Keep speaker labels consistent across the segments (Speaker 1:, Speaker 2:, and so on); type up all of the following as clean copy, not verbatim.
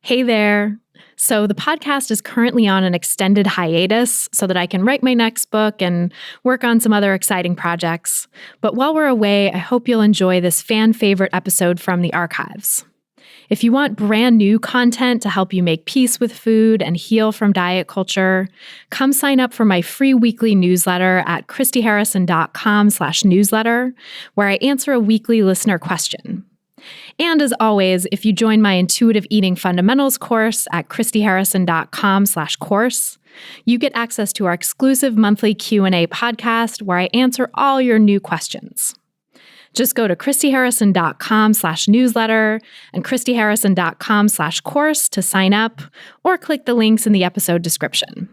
Speaker 1: Hey there. So the podcast is currently on an extended hiatus so that I can write my next book and work on some other exciting projects. But while we're away, I hope you'll enjoy this fan favorite episode from the archives. If you want brand new content to help you make peace with food and heal from diet culture, come sign up for my free weekly newsletter at christyharrison.com/newsletter, where I answer a weekly listener question. And as always, if you join my Intuitive Eating Fundamentals course at christyharrison.com/course, you get access to our exclusive monthly Q&A podcast where I answer all your new questions. Just go to christyharrison.com/newsletter and christyharrison.com/course to sign up, or click the links in the episode description.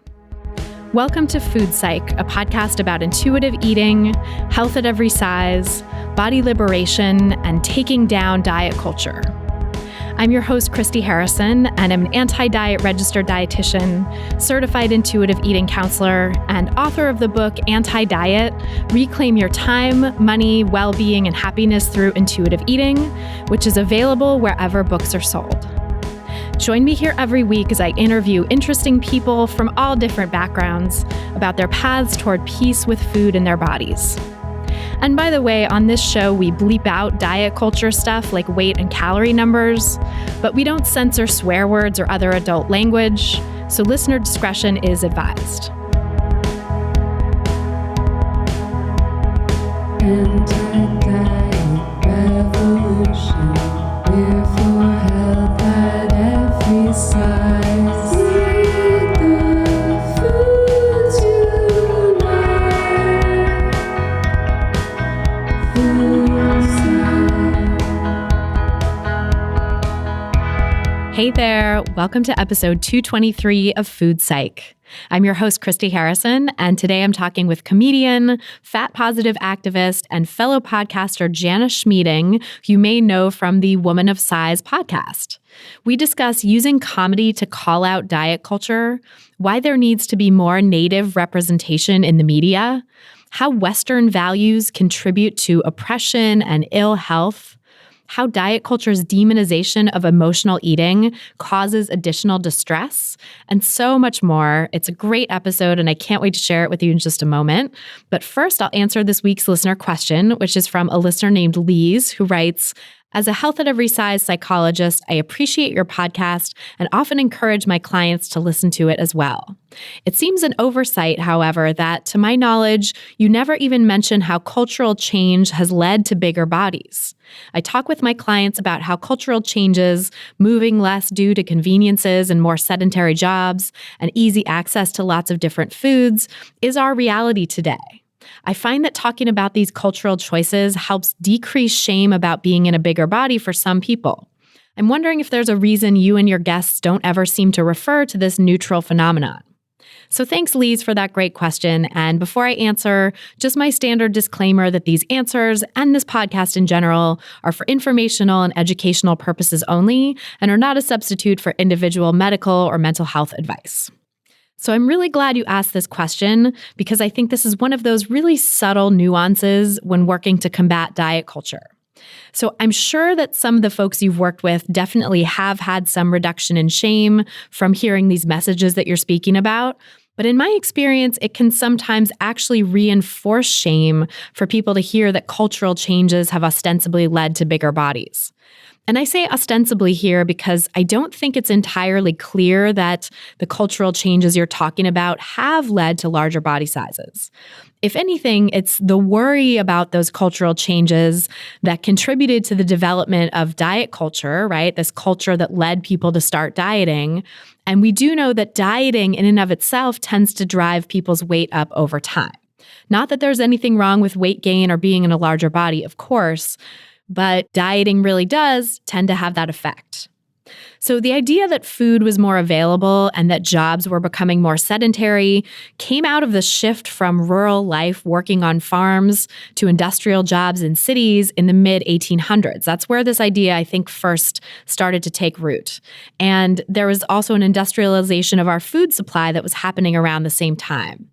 Speaker 1: Welcome to Food Psych, a podcast about intuitive eating, health at every size, body liberation, and taking down diet culture. I'm your host, Christy Harrison, and I'm an anti-diet registered dietitian, certified intuitive eating counselor, and author of the book Anti-Diet: Reclaim Your Time, Money, Well-Being, and Happiness Through Intuitive Eating, which is available wherever books are sold. Join me here every week as I interview interesting people from all different backgrounds about their paths toward peace with food in their bodies. And by the way, on this show, we bleep out diet culture stuff like weight and calorie numbers, but we don't censor swear words or other adult language, so listener discretion is advised.
Speaker 2: Anti-diet revolution, we're for health at every size. Eat the foods you like. Food Psych.
Speaker 1: Hey there, welcome to episode 223 of Food Psych. I'm your host, Christy Harrison, and today I'm talking with comedian, fat-positive activist, and fellow podcaster Jana Schmieding, who you may know from the Woman of Size podcast. We discuss using comedy to call out diet culture, why there needs to be more Native representation in the media, how Western values contribute to oppression and ill health, how diet culture's demonization of emotional eating causes additional distress, and so much more. It's a great episode, and I can't wait to share it with you in just a moment. But first, I'll answer this week's listener question, which is from a listener named Lise, who writes, "As a health at every size psychologist, I appreciate your podcast and often encourage my clients to listen to it as well. It seems an oversight, however, that, to my knowledge, you never even mention how cultural change has led to bigger bodies. I talk with my clients about how cultural changes, moving less due to conveniences and more sedentary jobs, and easy access to lots of different foods, is our reality today. I find that talking about these cultural choices helps decrease shame about being in a bigger body for some people. I'm wondering if there's a reason you and your guests don't ever seem to refer to this neutral phenomenon." So thanks, Lise, for that great question. And before I answer, just my standard disclaimer that these answers and this podcast in general are for informational and educational purposes only and are not a substitute for individual medical or mental health advice. So I'm really glad you asked this question because I think this is one of those really subtle nuances when working to combat diet culture. So I'm sure that some of the folks you've worked with definitely have had some reduction in shame from hearing these messages that you're speaking about. But in my experience, it can sometimes actually reinforce shame for people to hear that cultural changes have ostensibly led to bigger bodies. And I say ostensibly here because I don't think it's entirely clear that the cultural changes you're talking about have led to larger body sizes. If anything, it's the worry about those cultural changes that contributed to the development of diet culture, right? This culture that led people to start dieting. And we do know that dieting in and of itself tends to drive people's weight up over time. Not that there's anything wrong with weight gain or being in a larger body, of course, but dieting really does tend to have that effect. So the idea that food was more available and that jobs were becoming more sedentary came out of the shift from rural life working on farms to industrial jobs in cities in the mid-1800s. That's where this idea, I think, first started to take root. And there was also an industrialization of our food supply that was happening around the same time.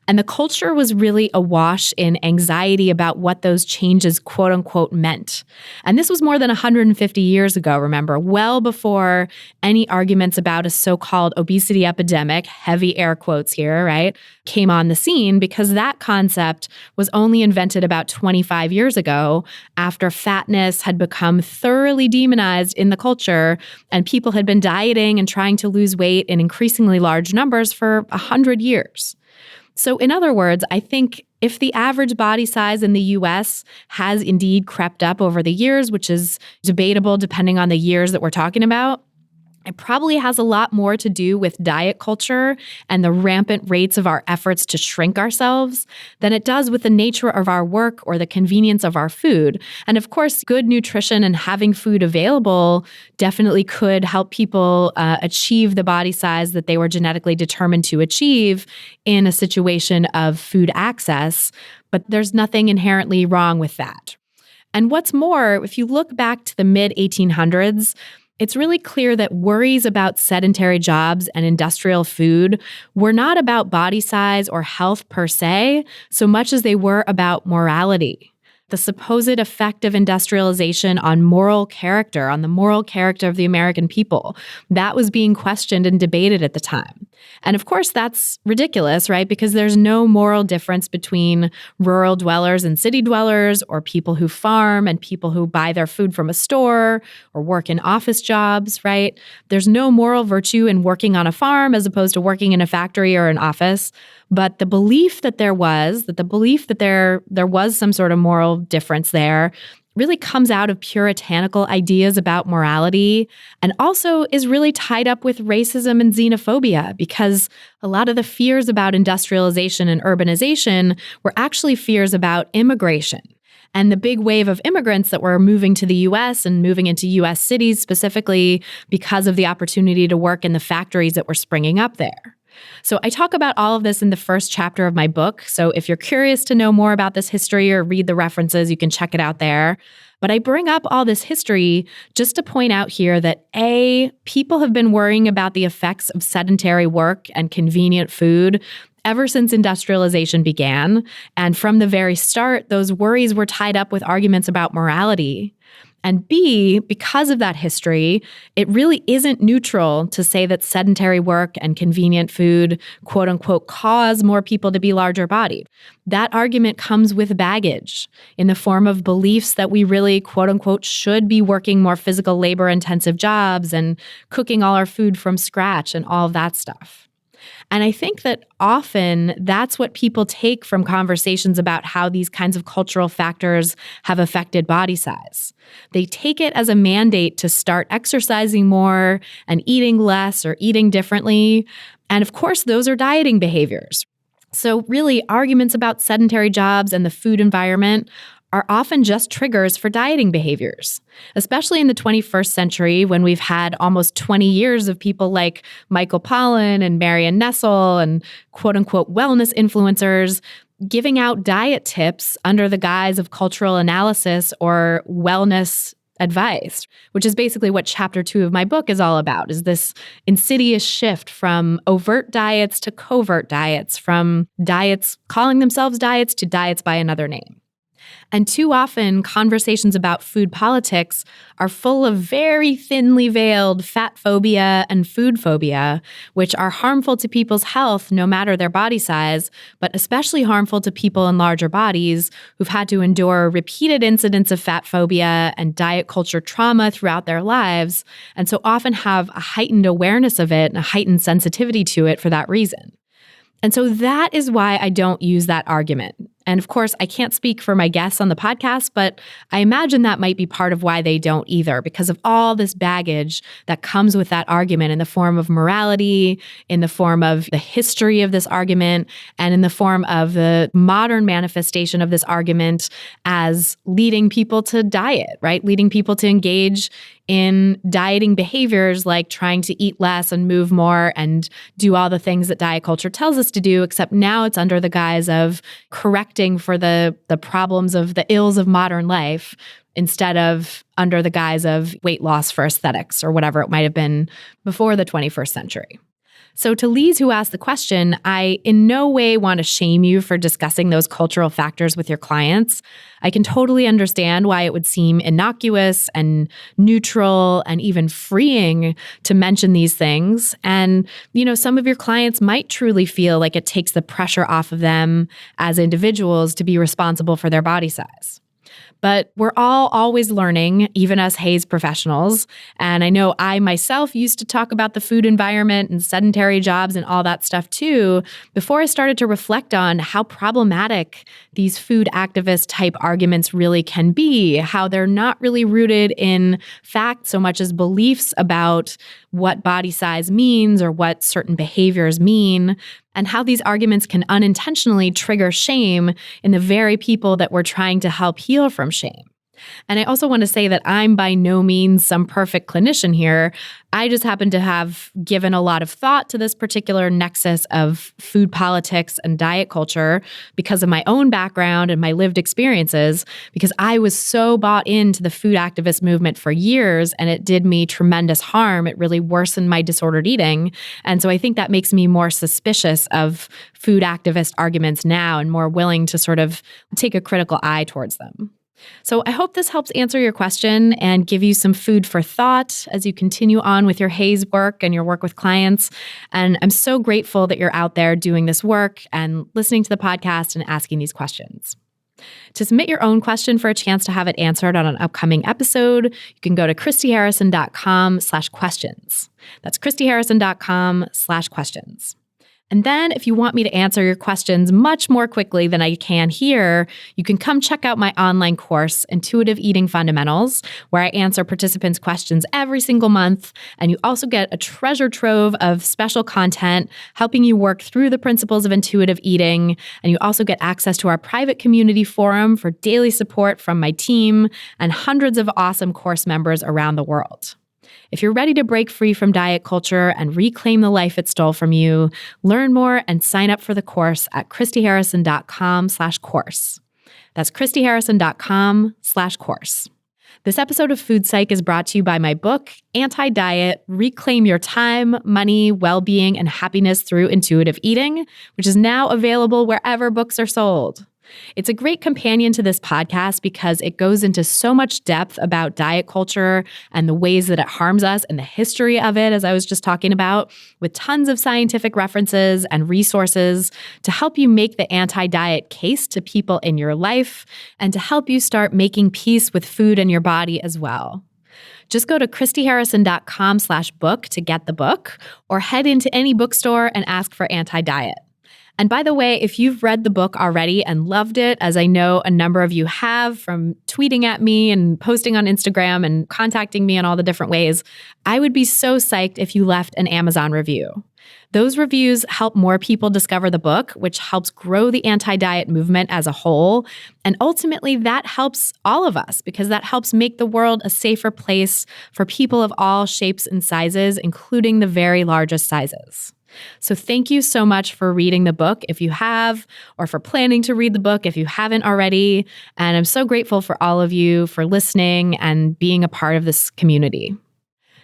Speaker 1: And the culture was really awash in anxiety about what those changes, quote unquote, meant. And this was more than 150 years ago, remember, well before before any arguments about a so-called obesity epidemic, heavy air quotes here, right, came on the scene, because that concept was only invented about 25 years ago after fatness had become thoroughly demonized in the culture and people had been dieting and trying to lose weight in increasingly large numbers for 100 years. So in other words, I think if the average body size in the US has indeed crept up over the years, which is debatable depending on the years that we're talking about, it probably has a lot more to do with diet culture and the rampant rates of our efforts to shrink ourselves than it does with the nature of our work or the convenience of our food. And of course, good nutrition and having food available definitely could help people achieve the body size that they were genetically determined to achieve in a situation of food access. But there's nothing inherently wrong with that. And what's more, if you look back to the mid-1800s, it's really clear that worries about sedentary jobs and industrial food were not about body size or health per se, so much as they were about morality. The supposed effect of industrialization on moral character, on the moral character of the American people, that was being questioned and debated at the time. And of course, that's ridiculous, right? Because there's no moral difference between rural dwellers and city dwellers, or people who farm and people who buy their food from a store or work in office jobs, right? There's no moral virtue in working on a farm as opposed to working in a factory or an office. But the belief that there was some sort of moral difference there really comes out of puritanical ideas about morality, and also is really tied up with racism and xenophobia, because a lot of the fears about industrialization and urbanization were actually fears about immigration. And the big wave of immigrants that were moving to the U.S. and moving into U.S. cities specifically because of the opportunity to work in the factories that were springing up there. So I talk about all of this in the first chapter of my book. So if you're curious to know more about this history or read the references, you can check it out there. But I bring up all this history just to point out here that A, people have been worrying about the effects of sedentary work and convenient food ever since industrialization began. And from the very start, those worries were tied up with arguments about morality. And B, because of that history, it really isn't neutral to say that sedentary work and convenient food, quote unquote, cause more people to be larger bodied. That argument comes with baggage in the form of beliefs that we really, quote unquote, should be working more physical labor intensive jobs and cooking all our food from scratch and all of that stuff. And I think that often that's what people take from conversations about how these kinds of cultural factors have affected body size. They take it as a mandate to start exercising more and eating less or eating differently. And of course, those are dieting behaviors. So really, arguments about sedentary jobs and the food environment are often just triggers for dieting behaviors, especially in the 21st century when we've had almost 20 years of people like Michael Pollan and Marion Nestle and quote-unquote wellness influencers giving out diet tips under the guise of cultural analysis or wellness advice, which is basically what chapter 2 of my book is all about, is this insidious shift from overt diets to covert diets, from diets calling themselves diets to diets by another name. And too often, conversations about food politics are full of very thinly veiled fat phobia and food phobia, which are harmful to people's health no matter their body size, but especially harmful to people in larger bodies who've had to endure repeated incidents of fat phobia and diet culture trauma throughout their lives, and so often have a heightened awareness of it and a heightened sensitivity to it for that reason. And so that is why I don't use that argument. And of course, I can't speak for my guests on the podcast, but I imagine that might be part of why they don't either, because of all this baggage that comes with that argument in the form of morality, in the form of the history of this argument, and in the form of the modern manifestation of this argument as leading people to diet, right? Leading people to engage in dieting behaviors like trying to eat less and move more and do all the things that diet culture tells us to do, except now it's under the guise of correcting for the problems of the ills of modern life instead of under the guise of weight loss for aesthetics or whatever it might have been before the 21st century. So to Lise, who asked the question, I in no way want to shame you for discussing those cultural factors with your clients. I can totally understand why it would seem innocuous and neutral and even freeing to mention these things. And, some of your clients might truly feel like it takes the pressure off of them as individuals to be responsible for their body size. But we're all always learning, even us HAES professionals. And I know I myself used to talk about the food environment and sedentary jobs and all that stuff too, before I started to reflect on how problematic these food activist type arguments really can be, how they're not really rooted in fact so much as beliefs about what body size means or what certain behaviors mean, and how these arguments can unintentionally trigger shame in the very people that we're trying to help heal from shame. And I also want to say that I'm by no means some perfect clinician here. I just happen to have given a lot of thought to this particular nexus of food politics and diet culture because of my own background and my lived experiences, because I was so bought into the food activist movement for years and it did me tremendous harm. It really worsened my disordered eating. And so I think that makes me more suspicious of food activist arguments now and more willing to sort of take a critical eye towards them. So I hope this helps answer your question and give you some food for thought as you continue on with your HAES work and your work with clients. And I'm so grateful that you're out there doing this work and listening to the podcast and asking these questions. To submit your own question for a chance to have it answered on an upcoming episode, you can go to christyharrison.com/questions. That's christyharrison.com/questions. And then if you want me to answer your questions much more quickly than I can here, you can come check out my online course, Intuitive Eating Fundamentals, where I answer participants' questions every single month. And you also get a treasure trove of special content helping you work through the principles of intuitive eating. And you also get access to our private community forum for daily support from my team and hundreds of awesome course members around the world. If you're ready to break free from diet culture and reclaim the life it stole from you, learn more and sign up for the course at christyharrison.com/course. That's christyharrison.com/course. This episode of Food Psych is brought to you by my book, Anti-Diet, Reclaim Your Time, Money, Well-Being, and Happiness Through Intuitive Eating, which is now available wherever books are sold. It's a great companion to this podcast because it goes into so much depth about diet culture and the ways that it harms us and the history of it, as I was just talking about, with tons of scientific references and resources to help you make the anti-diet case to people in your life and to help you start making peace with food and your body as well. Just go to christyharrison.com/book to get the book, or head into any bookstore and ask for Anti-Diet. And by the way, if you've read the book already and loved it, as I know a number of you have from tweeting at me and posting on Instagram and contacting me in all the different ways, I would be so psyched if you left an Amazon review. Those reviews help more people discover the book, which helps grow the anti-diet movement as a whole. And ultimately, that helps all of us because that helps make the world a safer place for people of all shapes and sizes, including the very largest sizes. So thank you so much for reading the book if you have, or for planning to read the book if you haven't already. And I'm so grateful for all of you for listening and being a part of this community.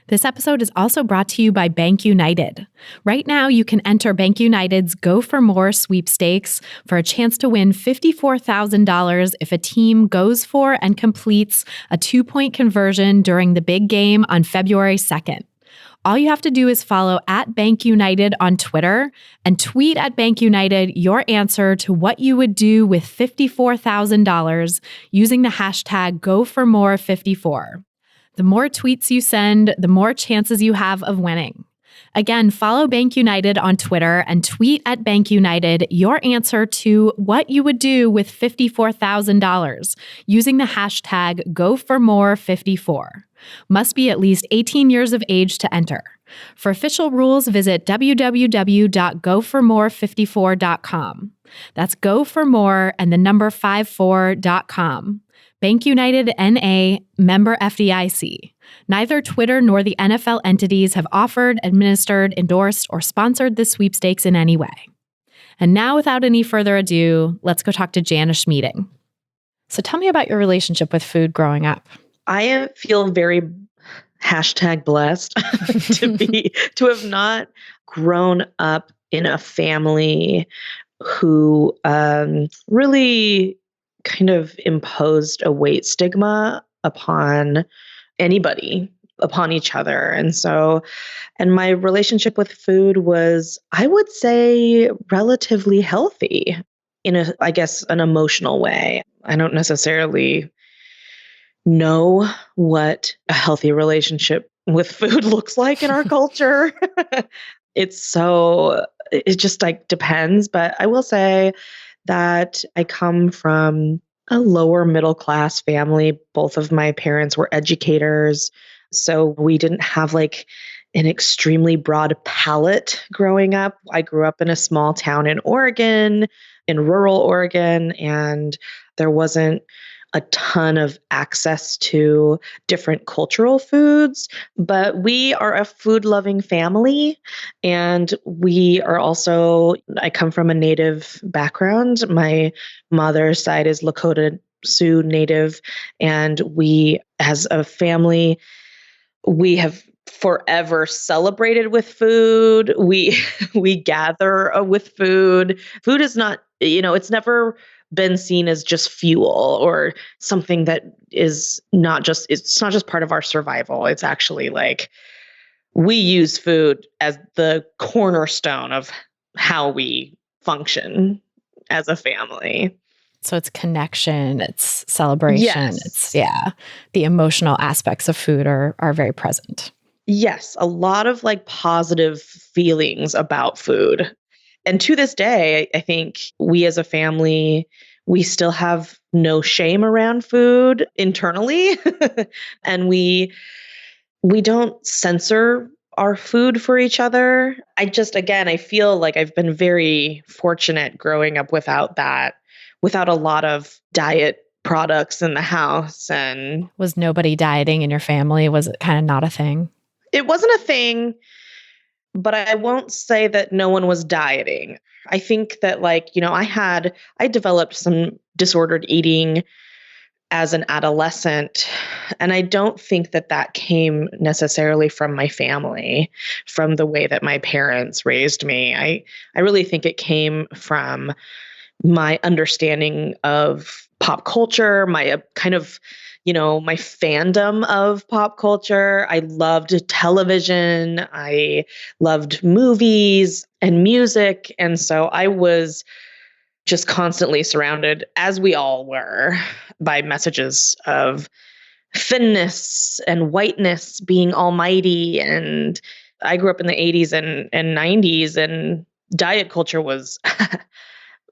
Speaker 1: This episode is also brought to you by Bank United. Right now, you can enter Bank United's Go for More sweepstakes for a chance to win $54,000 if a team goes for and completes a 2-point conversion during the big game on February 2nd. All you have to do is follow @BankUnited on Twitter and tweet at Bank United your answer to what you would do with $54,000 using the hashtag #GoForMore54. The more tweets you send, the more chances you have of winning. Again, follow Bank United on Twitter and tweet at Bank United your answer to what you would do with $54,000 using the hashtag #GoForMore54. Must be at least 18 years of age to enter. For official rules, visit www.goformore54.com. That's go for more and the number 54.com. Bank United N.A., member FDIC. Neither Twitter nor the NFL entities have offered, administered, endorsed, or sponsored this sweepstakes in any way. And now, without any further ado, let's go talk to Jana Schmieding. So tell me about your relationship with food growing up.
Speaker 3: I feel very blessed to have not grown up in a family who really kind of imposed a weight stigma upon anybody, upon each other. And my relationship with food was, I would say, relatively healthy in I guess, an emotional way. I don't necessarily know what a healthy relationship with food looks like in our culture. It just like depends. But I will say that I come from a lower middle class family. Both of my parents were educators. So we didn't have like an extremely broad palette growing up. I grew up in a small town in Oregon, in rural Oregon, and there wasn't a ton of access to different cultural foods, but we are a food loving family. And we are also, I come from a Native background. My mother's side is Lakota Sioux Native. And we, as a family, we have forever celebrated with food. We gather with food. Food is not, it's never been seen as just fuel or something that is not just, it's not just part of our survival. It's actually like we use food as the cornerstone of how we function as a family.
Speaker 1: So it's connection, it's celebration,
Speaker 3: Yes.
Speaker 1: The emotional aspects of food are very present.
Speaker 3: Yes, a lot of like positive feelings about food. And to this day, I think we as a family, we still have no shame around food internally. And we don't censor our food for each other. I feel like I've been very fortunate growing up without a lot of diet products in the house. And
Speaker 1: was nobody dieting in your family? Was it kind of not a thing?
Speaker 3: It wasn't a thing, but I won't say that no one was dieting. I think that I developed some disordered eating as an adolescent, and I don't think that came necessarily from my family, from the way that my parents raised me. I really think it came from my understanding of pop culture, my my fandom of pop culture. I loved television. I loved movies and music. And so I was just constantly surrounded, as we all were, by messages of thinness and whiteness being almighty. And I grew up in the 80s and 90s, and diet culture was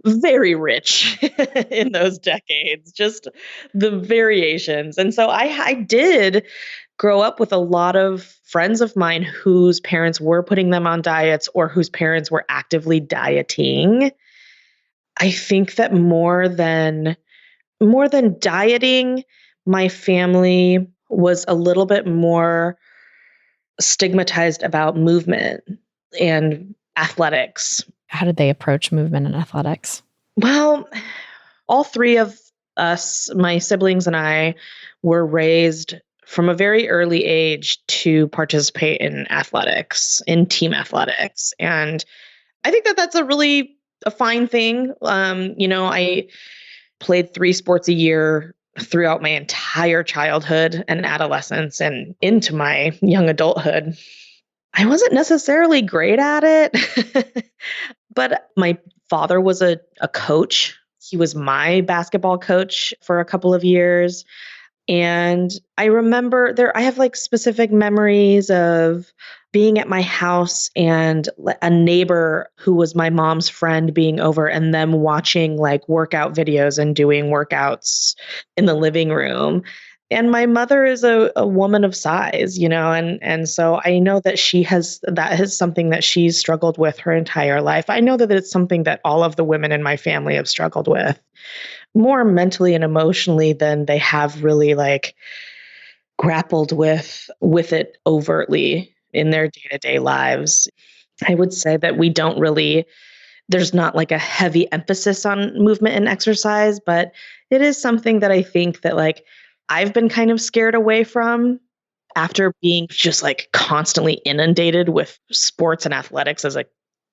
Speaker 3: very rich in those decades, just the variations. And so I did grow up with a lot of friends of mine whose parents were putting them on diets or whose parents were actively dieting. I think that more than dieting, my family was a little bit more stigmatized about movement and athletics.
Speaker 1: How did they approach movement and athletics?
Speaker 3: Well, all three of us, my siblings and I, were raised from a very early age to participate in athletics, in team athletics. And I think that that's a fine thing. I played 3 sports a year throughout my entire childhood and adolescence and into my young adulthood. I wasn't necessarily great at it, but my father was a coach. He was my basketball coach for a couple of years. And I remember I have like specific memories of being at my house and a neighbor who was my mom's friend being over and them watching like workout videos and doing workouts in the living room. And my mother is a woman of size, and so I know that that is something that she's struggled with her entire life. I know that it's something that all of the women in my family have struggled with more mentally and emotionally than they have really like grappled with it overtly in their day-to-day lives. I would say that there's not like a heavy emphasis on movement and exercise, but it is something that I think that like I've been kind of scared away from after being just like constantly inundated with sports and athletics as a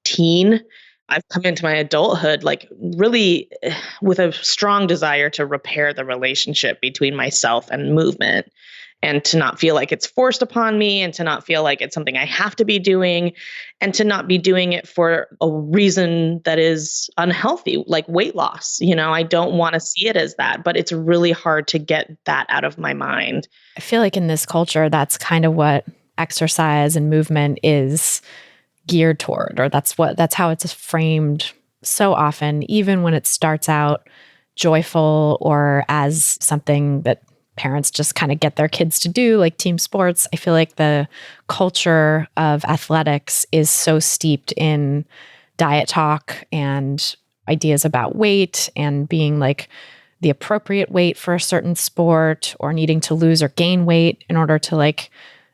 Speaker 3: teen, I've come into my adulthood like really with a strong desire to repair the relationship between myself and movement, and to not feel like it's forced upon me, and to not feel like it's something I have to be doing, and to not be doing it for a reason that is unhealthy, like weight loss. I don't want to see it as that, but it's really hard to get that out of my mind.
Speaker 1: I feel like in this culture, that's kind of what exercise and movement is geared toward, or that's how it's framed so often, even when it starts out joyful or as something that parents just kind of get their kids to do, like team sports. I feel like the culture of athletics is so steeped in diet talk and ideas about weight and being like the appropriate weight for a certain sport, or needing to lose or gain weight in order to like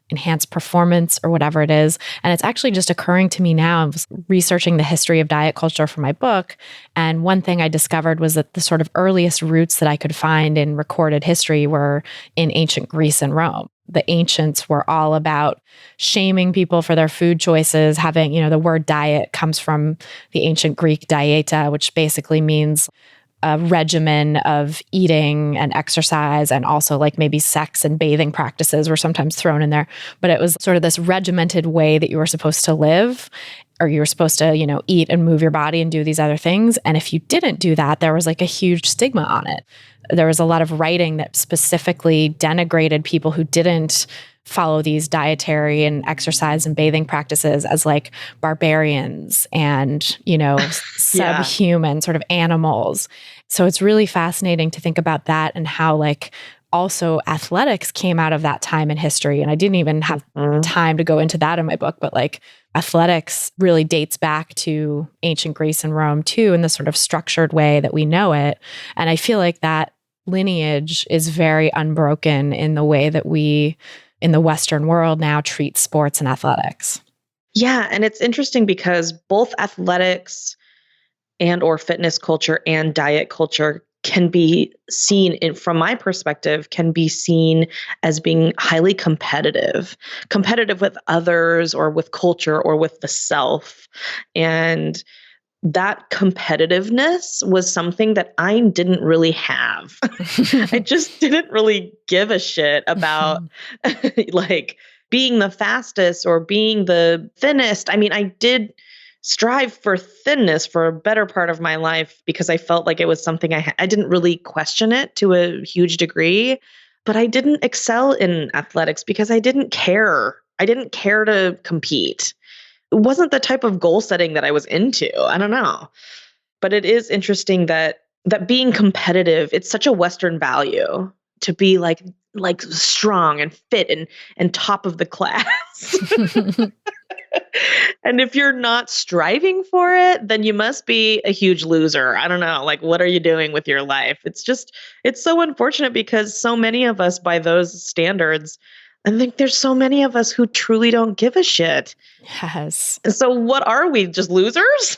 Speaker 1: enhance performance or whatever it is. And it's actually just occurring to me now. I was researching the history of diet culture for my book. And one thing I discovered was that the sort of earliest roots that I could find in recorded history were in ancient Greece and Rome. The ancients were all about shaming people for their food choices. Having, the word diet comes from the ancient Greek dieta, which basically means a regimen of eating and exercise, and also like maybe sex and bathing practices were sometimes thrown in there. But it was sort of this regimented way that you were supposed to live, or you were supposed to, eat and move your body and do these other things. And if you didn't do that, there was like a huge stigma on it. There was a lot of writing that specifically denigrated people who didn't follow these dietary and exercise and bathing practices as like barbarians and, subhuman sort of animals. So it's really fascinating to think about that, and how like also athletics came out of that time in history. And I didn't even have time to go into that in my book, but like athletics really dates back to ancient Greece and Rome too, in the sort of structured way that we know it. And I feel like that lineage is very unbroken in the way that we in the Western world now treat sports and athletics.
Speaker 3: Yeah. And it's interesting because both athletics and or fitness culture and diet culture can be seen from my perspective, can be seen as being highly competitive with others or with culture or with the self. And that competitiveness was something that I didn't really have. I just didn't really give a shit about like being the fastest or being the thinnest. I mean, I did strive for thinness for a better part of my life because I felt like it was something I didn't really question it to a huge degree, but I didn't excel in athletics because I didn't care. I didn't care to compete. It wasn't the type of goal setting that I was into. I don't know. But it is interesting that being competitive, it's such a Western value to be like strong and fit and top of the class. And if you're not striving for it, then you must be a huge loser. I don't know. Like, what are you doing with your life? It's so unfortunate because so many of us, by those standards, I think there's so many of us who truly don't give a shit.
Speaker 1: Yes.
Speaker 3: So what are we, just losers?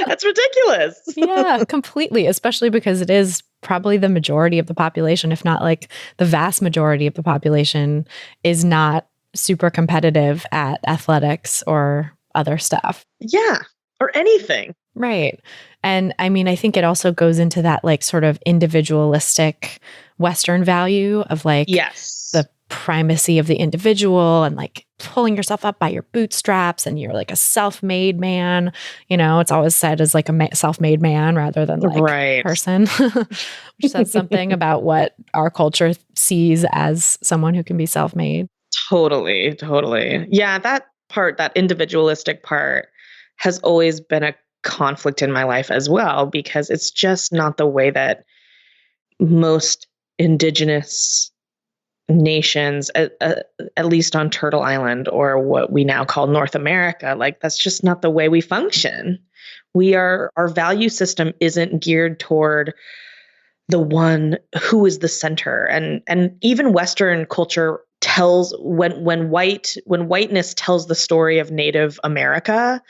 Speaker 3: That's ridiculous.
Speaker 1: Yeah, completely. Especially because it is probably the majority of the population, if not like the vast majority of the population, is not super competitive at athletics or other stuff.
Speaker 3: Yeah, or anything.
Speaker 1: Right. And I mean, I think it also goes into that like sort of individualistic Western value of like the primacy of the individual and like pulling yourself up by your bootstraps, and you're like a self-made man. It's always said as like a self-made man rather than like person, which says something about what our culture sees as someone who can be self-made.
Speaker 3: Totally. Yeah, that part, that individualistic part has always been a conflict in my life as well, because it's just not the way that most indigenous nations, at least on Turtle Island or what we now call North America, like that's just not the way we function. Our value system isn't geared toward the one who is the center. And even Western culture tells when whiteness tells the story of Native America,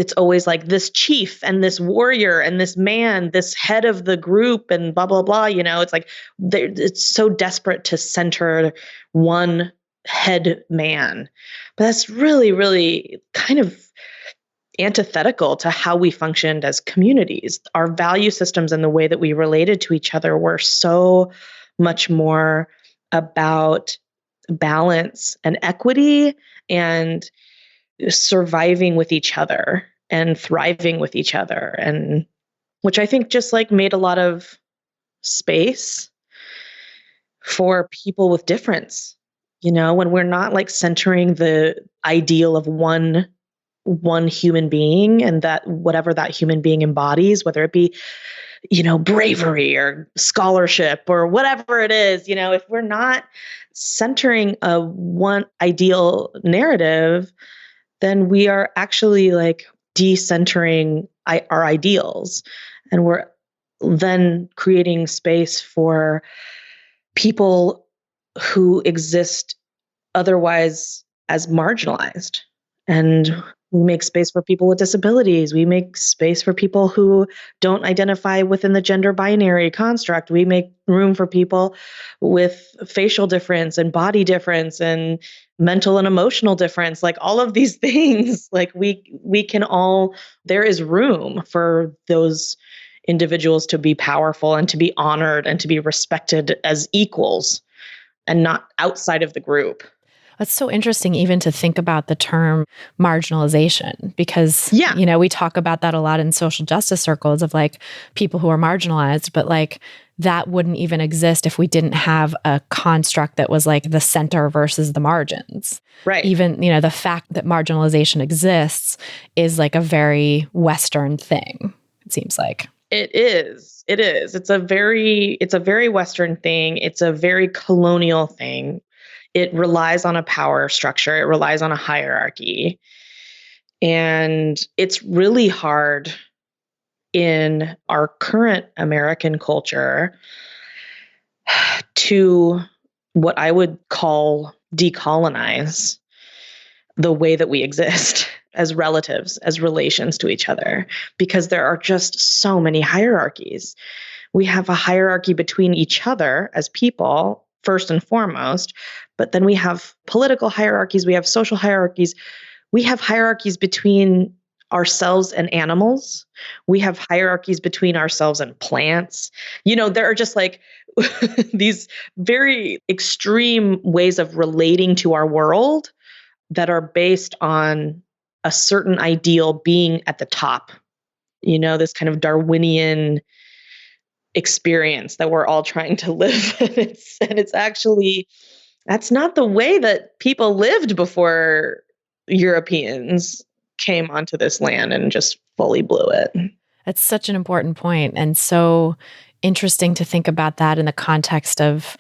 Speaker 3: it's always like this chief and this warrior and this man, this head of the group and blah, blah, blah. It's like it's so desperate to center one head man. But that's really, really kind of antithetical to how we functioned as communities. Our value systems and the way that we related to each other were so much more about balance and equity and surviving with each other and thriving with each other, and which I think just like made a lot of space for people with difference. When we're not like centering the ideal of one human being and that whatever that human being embodies, whether it be bravery or scholarship or whatever it is, if we're not centering a one ideal narrative, then we are actually like decentering our ideals. And we're then creating space for people who exist otherwise as marginalized. And we make space for people with disabilities. We make space for people who don't identify within the gender binary construct. We make room for people with facial difference and body difference and mental and emotional difference. Like all of these things, like we can all, there is room for those individuals to be powerful and to be honored and to be respected as equals and not outside of the group.
Speaker 1: That's so interesting even to think about the term marginalization, because, we talk about that a lot in social justice circles of like people who are marginalized, but like that wouldn't even exist if we didn't have a construct that was like the center versus the margins.
Speaker 3: Right.
Speaker 1: Even, the fact that marginalization exists is like a very Western thing, it seems like.
Speaker 3: It is. It's a very Western thing. It's a very colonial thing. It relies on a power structure. It relies on a hierarchy. And it's really hard in our current American culture to what I would call decolonize the way that we exist as relatives, as relations to each other, because there are just so many hierarchies. We have a hierarchy between each other as people, first and foremost, but then we have political hierarchies, we have social hierarchies, we have hierarchies between ourselves and animals, we have hierarchies between ourselves and plants. There are just like these very extreme ways of relating to our world that are based on a certain ideal being at the top. This kind of Darwinian experience that we're all trying to live. And it's actually, that's not the way that people lived before Europeans came onto this land and just fully blew it.
Speaker 1: That's such an important point, and so interesting to think about that in the context of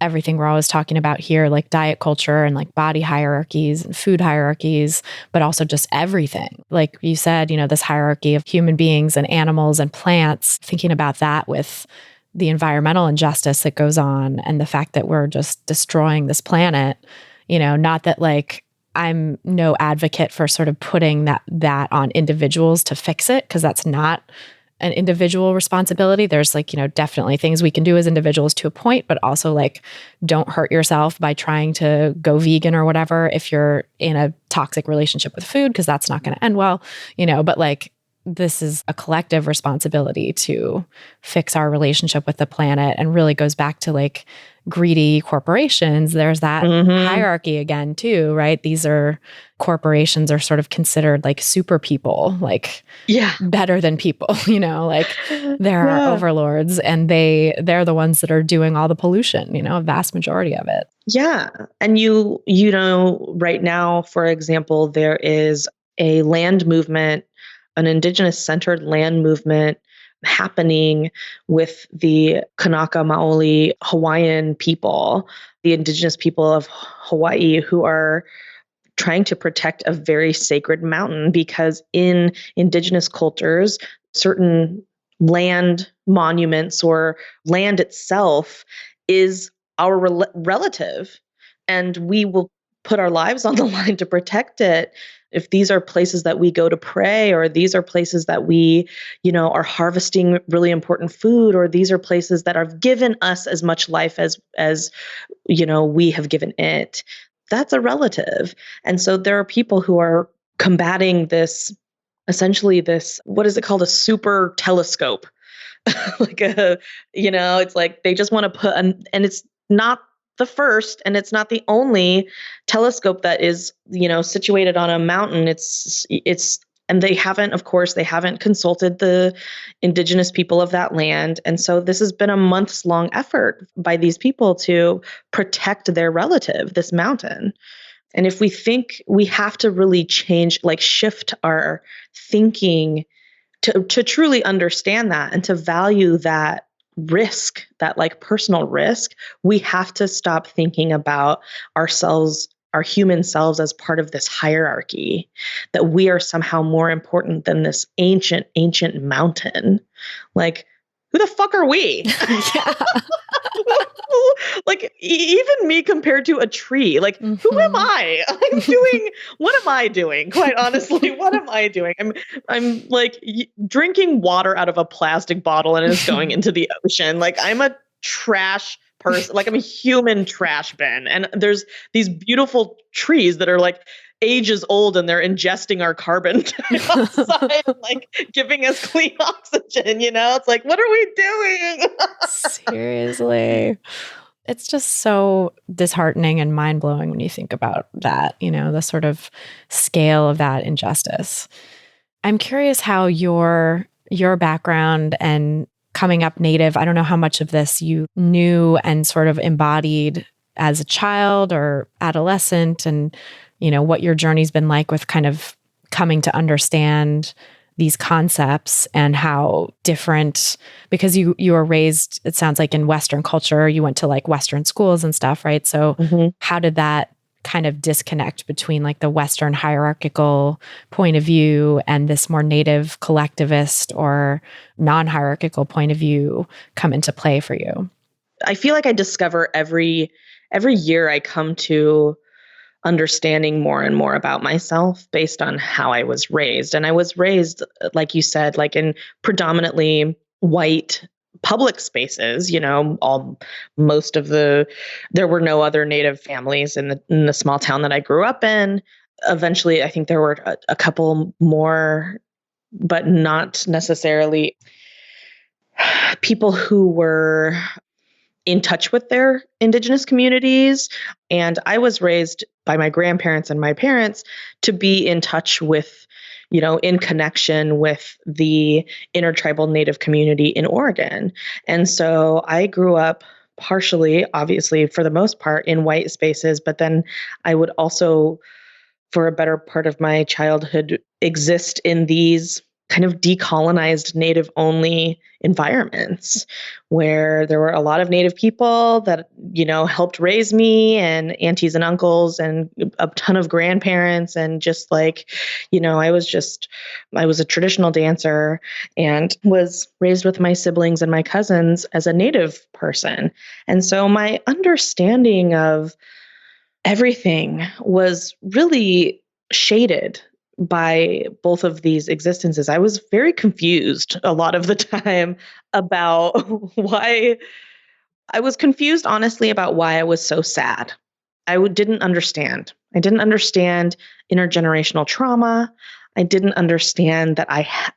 Speaker 1: everything we're always talking about here, like diet culture and like body hierarchies and food hierarchies, but also just everything. Like you said, this hierarchy of human beings and animals and plants, thinking about that with the environmental injustice that goes on and the fact that we're just destroying this planet, not that like I'm no advocate for sort of putting that on individuals to fix it, because that's not an individual responsibility. There's like, definitely things we can do as individuals to a point, but also like don't hurt yourself by trying to go vegan or whatever if you're in a toxic relationship with food, because that's not going to end well, but like this is a collective responsibility to fix our relationship with the planet, and really goes back to like greedy corporations. There's that hierarchy again too, right? These are corporations are sort of considered like super people, like better than people, like there are overlords, and they're the ones that are doing all the pollution, a vast majority of it.
Speaker 3: Yeah. And right now, for example, there is a land movement, an indigenous centered land movement happening with the Kanaka Maoli Hawaiian people, the indigenous people of Hawaii, who are trying to protect a very sacred mountain, because in indigenous cultures, certain land monuments or land itself is our relative, and we will put our lives on the line to protect it if these are places that we go to pray, or these are places that we, are harvesting really important food, or these are places that have given us as much life as we have given it, that's a relative. And so there are people who are combating this, essentially this, what is it called? A super telescope. It's like they just want to and it's not the first and it's not the only telescope that is, situated on a mountain. And they haven't consulted the indigenous people of that land. And so this has been a months long effort by these people to protect their relative, this mountain. And if we think, we have to really shift our thinking to truly understand that and to value that risk, that personal risk. We have to stop thinking about ourselves, our human selves, as part of this hierarchy, that we are somehow more important than this ancient mountain. Who the fuck are we?
Speaker 1: Yeah.
Speaker 3: Even me compared to a tree, who am I? What am I doing? Quite honestly, what am I doing? I'm drinking water out of a plastic bottle and it's going into the ocean. I'm a trash person. I'm a human trash bin. And there's these beautiful trees that are ages old and they're ingesting our carbon dioxide, giving us clean oxygen, It's what are we doing?
Speaker 1: Seriously. It's just so disheartening and mind-blowing when you think about that, the sort of scale of that injustice. I'm curious how your background and coming up Native, I don't know how much of this you knew and sort of embodied as a child or adolescent, and what your journey's been like with kind of coming to understand these concepts and how different, because you were raised, it sounds like, in Western culture, you went to Western schools and stuff, right? So how did that kind of disconnect between the Western hierarchical point of view and this more Native collectivist or non-hierarchical point of view come into play for you?
Speaker 3: I feel like I discover every year I come to understanding more and more about myself based on how I was raised. And I was raised, like you said, in predominantly white public spaces, there were no other Native families in the small town that I grew up in. Eventually, I think there were a couple more, but not necessarily people who were in touch with their indigenous communities. And I was raised by my grandparents and my parents to be in touch with, in connection with the intertribal Native community in Oregon. And so I grew up partially, obviously, for the most part, in white spaces, but then I would also, for a better part of my childhood, exist in these kind of decolonized Native-only environments where there were a lot of Native people that, helped raise me, and aunties and uncles and a ton of grandparents. And just I was a traditional dancer and was raised with my siblings and my cousins as a Native person. And so my understanding of everything was really shaded by both of these existences. I was very confused a lot of the time about why. I was confused, honestly, about why I was so sad. Didn't understand. I didn't understand intergenerational trauma. I didn't understand that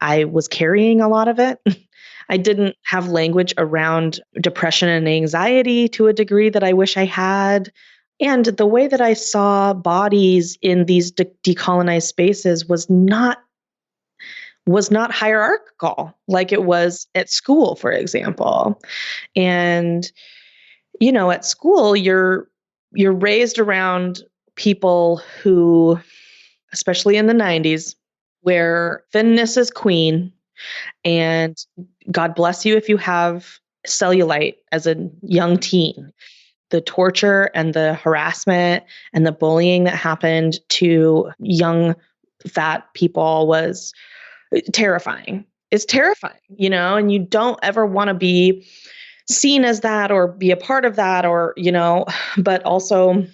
Speaker 3: I was carrying a lot of it. I didn't have language around depression and anxiety to a degree that I wish I had. And the way that I saw bodies in these decolonized spaces was not hierarchical like it was at school, for example. And, at school, you're raised around people who, especially in the 90s, where thinness is queen, and God bless you if you have cellulite as a young teen. The torture and the harassment and the bullying that happened to young fat people was terrifying. It's terrifying, and you don't ever want to be seen as that or be a part of that, or, but also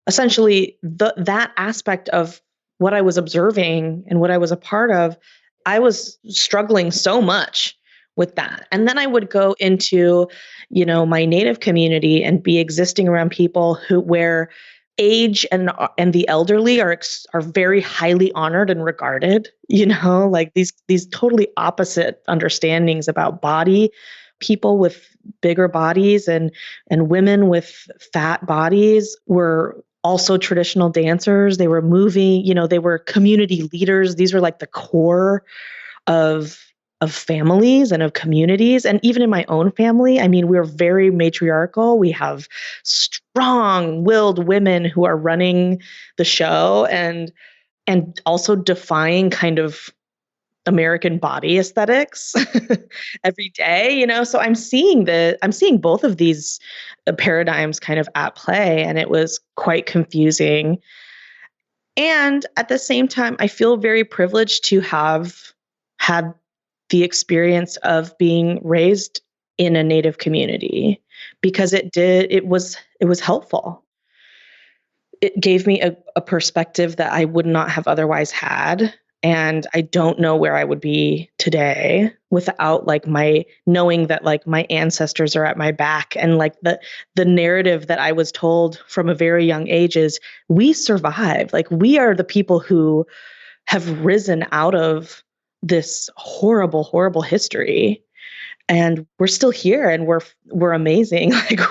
Speaker 3: essentially that aspect of what I was observing and what I was a part of, I was struggling so much with that. And then I would go into, my native community and be existing around people where age and the elderly are very highly honored and regarded, like these totally opposite understandings about body, people with bigger bodies and women with fat bodies were also traditional dancers. They were moving, they were community leaders. These were like the core of families and of communities. And even in my own family, I mean, we're very matriarchal. We have strong-willed women who are running the show and also defying kind of American body aesthetics every day, So I'm seeing both of these paradigms kind of at play, and it was quite confusing. And at the same time, I feel very privileged to have had the experience of being raised in a Native community because it was helpful. It gave me a perspective that I would not have otherwise had. And I don't know where I would be today without like knowing that like my ancestors are at my back. And like the narrative that I was told from a very young age is we survived. Like we are the people who have risen out of this horrible, horrible history. And we're still here and we're amazing. Like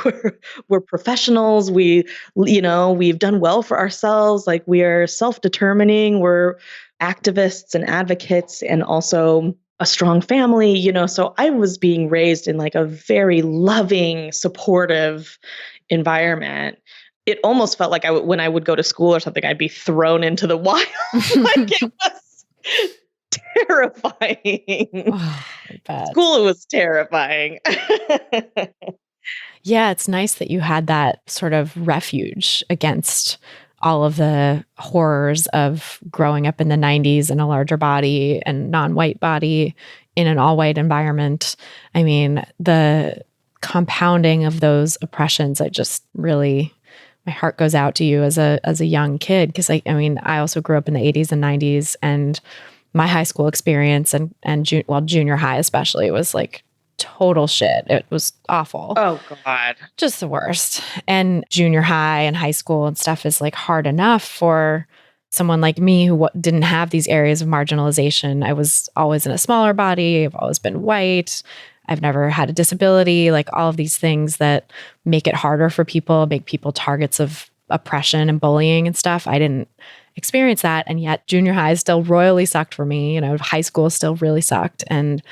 Speaker 3: we're professionals. We've done well for ourselves. Like we are self-determining. We're activists and advocates and also a strong family, So I was being raised in like a very loving, supportive environment. It almost felt like when I would go to school or something, I'd be thrown into the wild. Like it was terrifying.
Speaker 1: Oh, I bet.
Speaker 3: School was terrifying.
Speaker 1: Yeah, it's nice that you had that sort of refuge against all of the horrors of growing up in the 90s in a larger body and non-white body in an all-white environment. I mean, the compounding of those oppressions, I just really, my heart goes out to you as a young kid. Because I also grew up in the 80s and 90s, and my high school experience and junior high especially was like total shit. It was awful.
Speaker 3: Oh God.
Speaker 1: Just the worst. And junior high and high school and stuff is like hard enough for someone like me who didn't have these areas of marginalization. I was always in a smaller body. I've always been white. I've never had a disability, like all of these things that make it harder for people, make people targets of oppression and bullying and stuff. I didn't experience that. And yet junior high still royally sucked for me. High school still really sucked. And,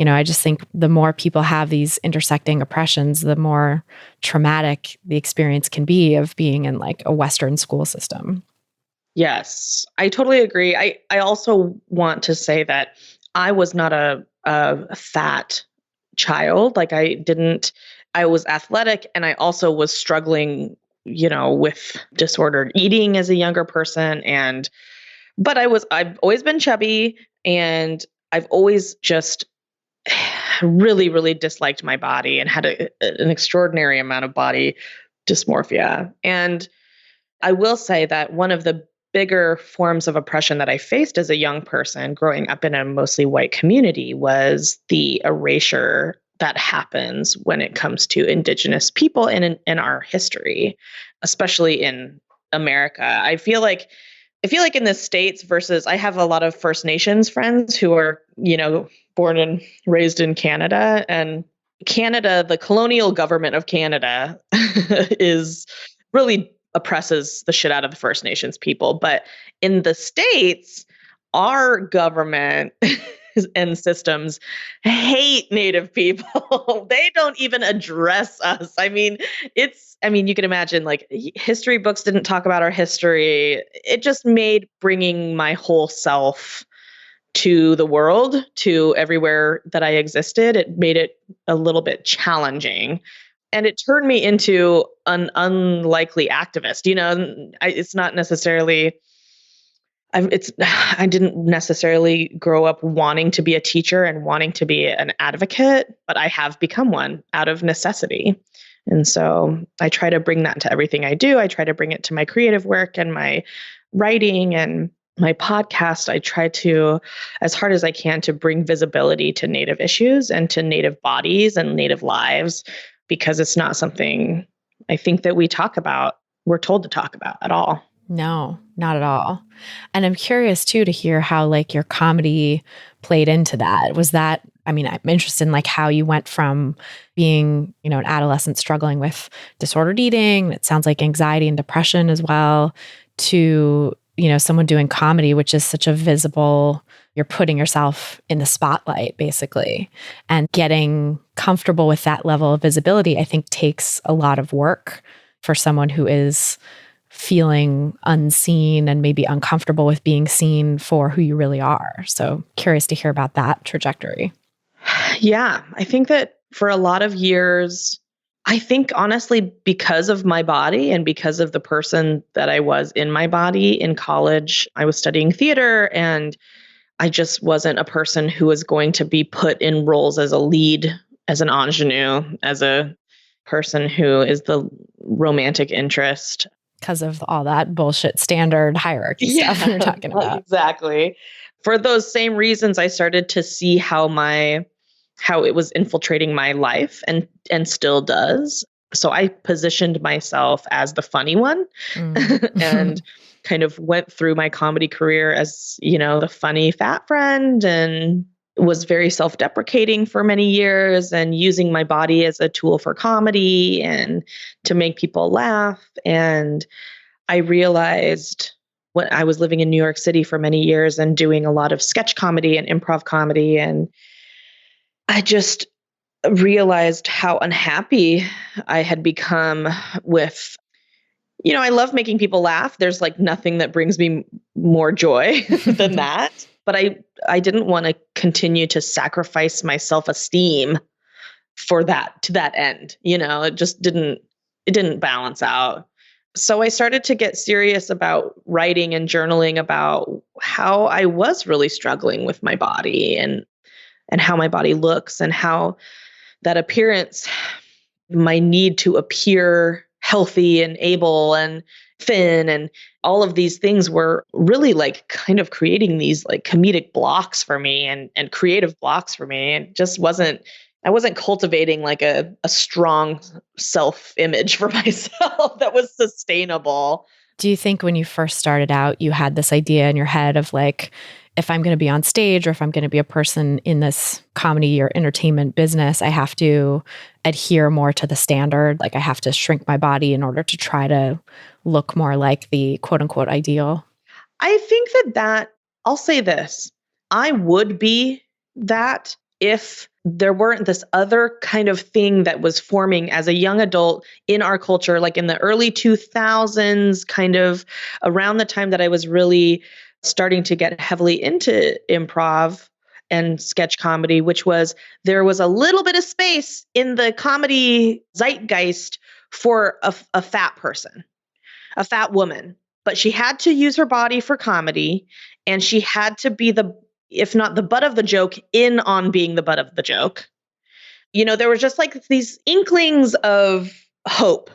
Speaker 1: I just think the more people have these intersecting oppressions, the more traumatic the experience can be of being in like a Western school system. Yes,
Speaker 3: I totally agree. I also want to say that I was not a fat child. Like I was athletic, and I also was struggling with disordered eating as a younger person. But I've always been chubby, and I've always just really, really disliked my body and had an extraordinary amount of body dysmorphia. And I will say that one of the bigger forms of oppression that I faced as a young person growing up in a mostly white community was the erasure that happens when it comes to Indigenous people in our history, especially in America. I feel like in the States versus I have a lot of First Nations friends who are, born and raised in Canada, and Canada, the colonial government of Canada is really oppresses the shit out of the First Nations people. But in the States, our government and systems hate Native people. They don't even address us. I mean, you can imagine like history books didn't talk about our history. It just made bringing my whole self to the world, to everywhere that I existed, it made it a little bit challenging. And it turned me into an unlikely activist. It's not necessarily I didn't necessarily grow up wanting to be a teacher and wanting to be an advocate, but I have become one out of necessity. And so I try to bring that into everything I do. I try to bring it to my creative work and my writing. And my podcast, I try to, as hard as I can, to bring visibility to Native issues and to Native bodies and Native lives, because it's not something I think that we're told to talk about at all.
Speaker 1: No, not at all. And I'm curious too to hear how like your comedy played into that. Was that, I mean, I'm interested in like how you went from being, an adolescent struggling with disordered eating, it sounds like anxiety and depression as well, to, someone doing comedy, which is such a visible, you're putting yourself in the spotlight basically, and getting comfortable with that level of visibility, I think takes a lot of work for someone who is feeling unseen and maybe uncomfortable with being seen for who you really are. So curious to hear about that trajectory.
Speaker 3: Yeah, I think that for a lot of years, I think honestly, because of my body and because of the person that I was in my body in college, I was studying theater, and I just wasn't a person who was going to be put in roles as a lead, as an ingenue, as a person who is the romantic interest.
Speaker 1: Because of all that bullshit standard hierarchy stuff you're talking about.
Speaker 3: Exactly. For those same reasons, I started to see how it was infiltrating my life and still does. So I positioned myself as the funny one and kind of went through my comedy career as, the funny fat friend, and was very self-deprecating for many years and using my body as a tool for comedy and to make people laugh. And I realized when I was living in New York City for many years and doing a lot of sketch comedy and improv comedy, and I just realized how unhappy I had become with, I love making people laugh. There's like nothing that brings me more joy than that. But I didn't want to continue to sacrifice my self-esteem for that, to that end. It didn't balance out. So I started to get serious about writing and journaling about how I was really struggling with my body and how my body looks, and how that appearance, my need to appear healthy and able and thin, and all of these things were really like kind of creating these like comedic blocks for me and creative blocks for me. And I wasn't cultivating like a strong self-image for myself that was sustainable.
Speaker 1: Do you think when you first started out, you had this idea in your head of like, if I'm going to be on stage or if I'm going to be a person in this comedy or entertainment business, I have to adhere more to the standard. Like I have to shrink my body in order to try to look more like the quote unquote ideal?
Speaker 3: I think that I'll say this, I would be that if there weren't this other kind of thing that was forming as a young adult in our culture, like in the early 2000s, kind of around the time that I was really starting to get heavily into improv and sketch comedy, which was there was a little bit of space in the comedy zeitgeist for a fat person, a fat woman, but she had to use her body for comedy, and she had to be if not the butt of the joke, in on being the butt of the joke. There were just like these inklings of hope.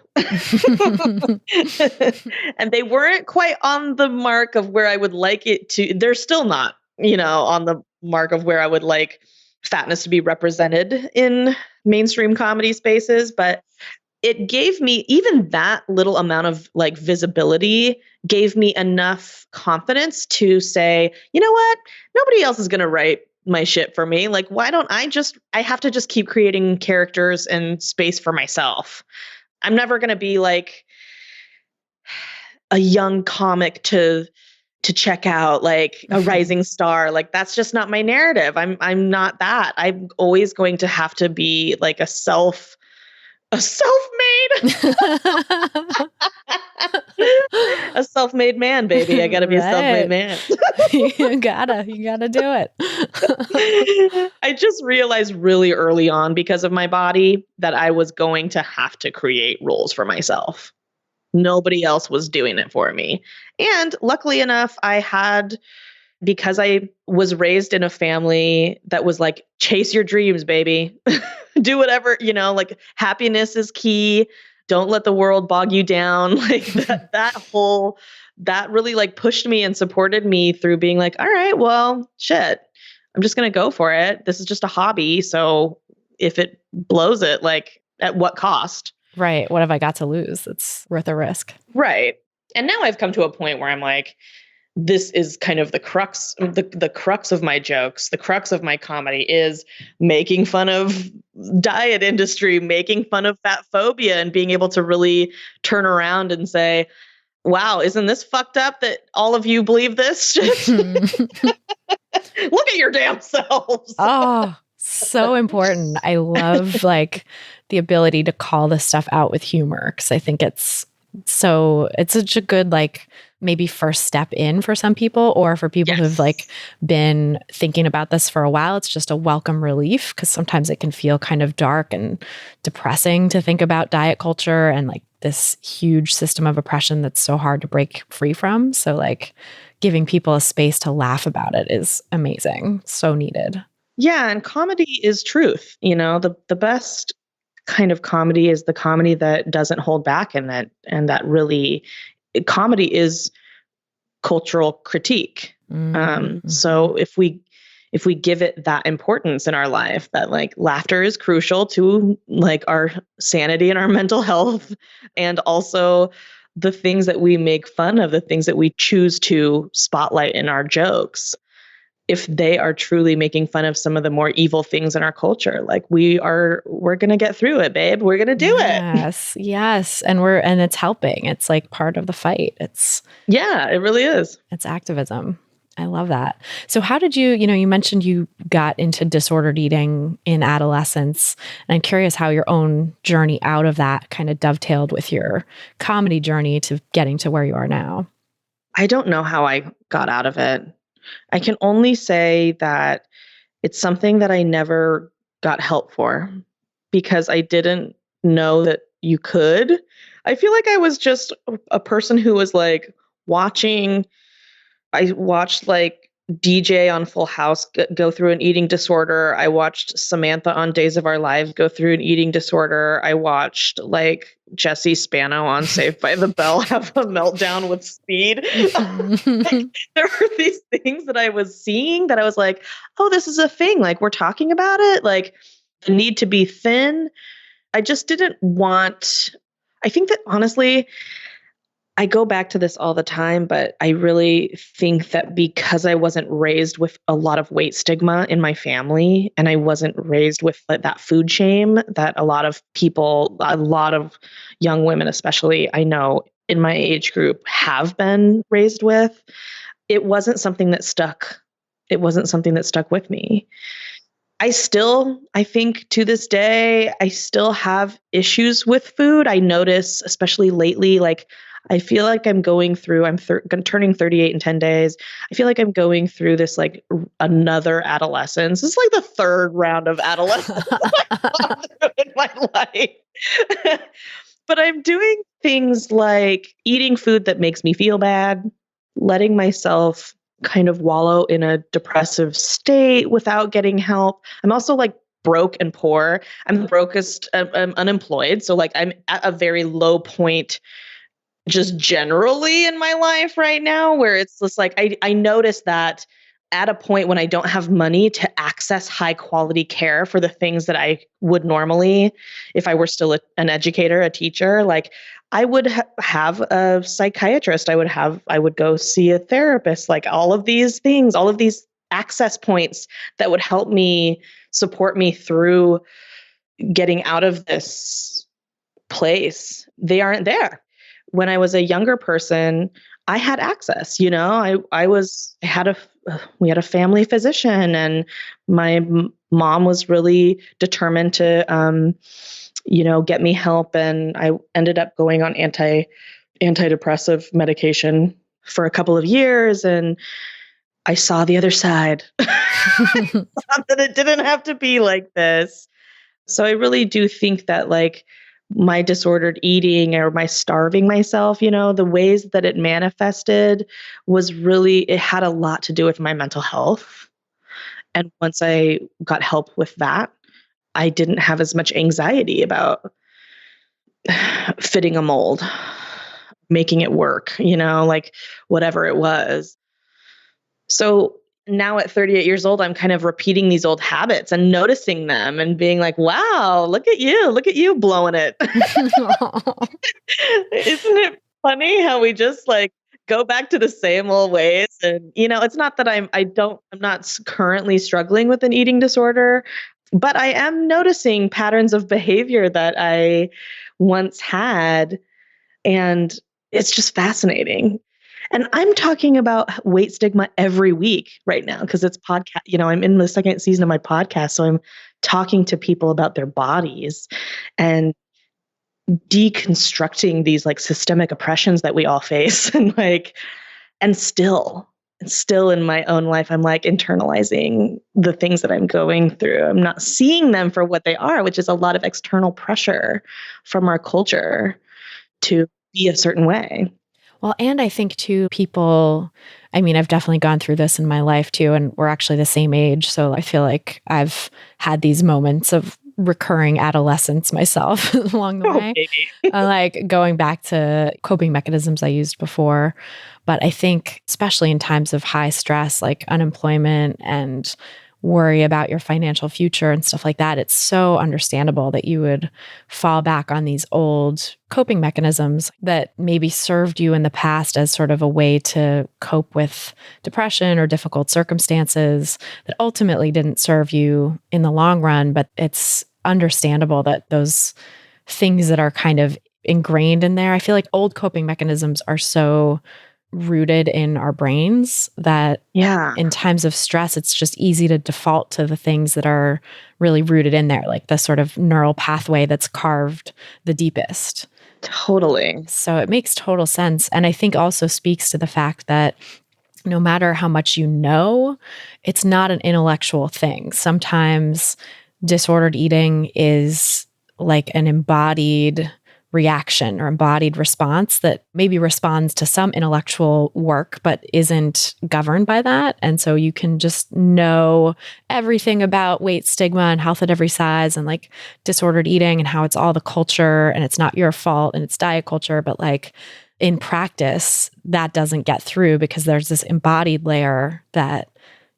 Speaker 3: And they weren't quite on the mark of where I would like it to. They're still not, on the mark of where I would like fatness to be represented in mainstream comedy spaces. But it gave me, even that little amount of like visibility gave me enough confidence to say, you know what? Nobody else is going to write my shit for me. Like, why don't I have to just keep creating characters and space for myself. I'm never going to be like a young comic to check out, like a rising star. Like, that's just not my narrative. I'm not that. I'm always going to have to be like a self-made a self-made man, baby. I gotta be a self-made man.
Speaker 1: you gotta do it.
Speaker 3: I just realized really early on, because of my body, that I was going to have to create roles for myself. Nobody else was doing it for me. And luckily enough, because I was raised in a family that was like, chase your dreams, baby. Do whatever, like happiness is key. Don't let the world bog you down. Like that whole that really like pushed me and supported me through being like, all right, well, shit, I'm just going to go for it. This is just a hobby. So if it blows it, like at what cost?
Speaker 1: Right. What have I got to lose? It's worth a risk.
Speaker 3: Right. And now I've come to a point where I'm like, this is kind of the crux, the crux of my jokes, the crux of my comedy is making fun of diet industry, making fun of fat phobia, and being able to really turn around and say, wow, isn't this fucked up that all of you believe this shit? Look at your damn selves.
Speaker 1: Oh, so important. I love like the ability to call this stuff out with humor, because I think it's such a good like maybe first step in for some people, or for people who've like been thinking about this for a while. It's just a welcome relief, because sometimes it can feel kind of dark and depressing to think about diet culture and like this huge system of oppression that's so hard to break free from. So like giving people a space to laugh about it is amazing. So needed.
Speaker 3: Yeah, and comedy is truth. You know, the best kind of comedy is the comedy that doesn't hold back, and that really comedy is cultural critique. So if we give it that importance in our life, that like laughter is crucial to like our sanity and our mental health, and also the things that we make fun of, the things that we choose to spotlight in our jokes, if they are truly making fun of some of the more evil things in our culture, like we're going to get through it, babe. We're going to do it.
Speaker 1: Yes. And it's helping. It's like part of the fight.
Speaker 3: Yeah, it really is.
Speaker 1: It's activism. I love that. So how did you mentioned you got into disordered eating in adolescence, and I'm curious how your own journey out of that kind of dovetailed with your comedy journey to getting to where you are now.
Speaker 3: I don't know how I got out of it. I can only say that it's something that I never got help for, because I didn't know that you could. I feel like I was just a person who was like I watched like DJ on Full House go through an eating disorder. I watched Samantha on Days of Our Lives go through an eating disorder. I watched like Jesse Spano on Saved by the Bell have a meltdown with speed. There were these things that I was seeing that I was like, oh, this is a thing. Like we're talking about it. Like the need to be thin. I just didn't want, I think that honestly, I go back to this all the time, but I really think that because I wasn't raised with a lot of weight stigma in my family, and I wasn't raised with that food shame that a lot of people, a lot of young women, especially I know in my age group, have been raised with, it wasn't something that stuck. It wasn't something that stuck with me. I think to this day, I still have issues with food. I notice, especially lately, like I feel like I'm going through, turning 38 in 10 days. I feel like I'm going through this like another adolescence. This is like the third round of adolescence I've gone through in my life. But I'm doing things like eating food that makes me feel bad, letting myself kind of wallow in a depressive state without getting help. I'm also like broke and poor. I'm the brokest, I'm unemployed. So like I'm at a very low point just generally in my life right now, where it's just like, I notice that at a point when I don't have money to access high quality care for the things that I would normally, if I were still an educator, a teacher, like I would have a psychiatrist. I would go see a therapist, like all of these things, all of these access points that would help me, support me through getting out of this place. They aren't there. When I was a younger person, I had access, we had a family physician, and my mom was really determined to, get me help. And I ended up going on antidepressive medication for a couple of years. And I saw the other side. That it didn't have to be like this. So I really do think that like my disordered eating or my starving myself, the ways that it manifested it had a lot to do with my mental health. And once I got help with that, I didn't have as much anxiety about fitting a mold. making it work, like whatever it was. So now at 38 years old, I'm kind of repeating these old habits and noticing them and being like, wow, look at you blowing it. Isn't it funny how we just like go back to the same old ways? And, it's not that I'm not currently struggling with an eating disorder, but I am noticing patterns of behavior that I once had. And it's just fascinating. And I'm talking about weight stigma every week right now because it's podcast. I'm in the second season of my podcast. So I'm talking to people about their bodies and deconstructing these like systemic oppressions that we all face. And still in my own life, I'm like internalizing the things that I'm going through. I'm not seeing them for what they are, which is a lot of external pressure from our culture to be a certain way.
Speaker 1: Well, and I think too, I've definitely gone through this in my life too, and we're actually the same age. So I feel like I've had these moments of recurring adolescence myself along the way. Like going back to coping mechanisms I used before. But I think especially in times of high stress, like unemployment and worry about your financial future and stuff like that, it's so understandable that you would fall back on these old coping mechanisms that maybe served you in the past as sort of a way to cope with depression or difficult circumstances that ultimately didn't serve you in the long run. But it's understandable that those things that are kind of ingrained in there, I feel like old coping mechanisms are so rooted in our brains that in times of stress, it's just easy to default to the things that are really rooted in there, like the sort of neural pathway that's carved the deepest.
Speaker 3: Totally.
Speaker 1: So it makes total sense. And I think also speaks to the fact that no matter how much you know, it's not an intellectual thing. Sometimes disordered eating is like an embodied reaction or embodied response that maybe responds to some intellectual work, but isn't governed by that. And so you can just know everything about weight stigma and health at every size and like disordered eating and how it's all the culture and it's not your fault and it's diet culture. But like in practice, that doesn't get through because there's this embodied layer that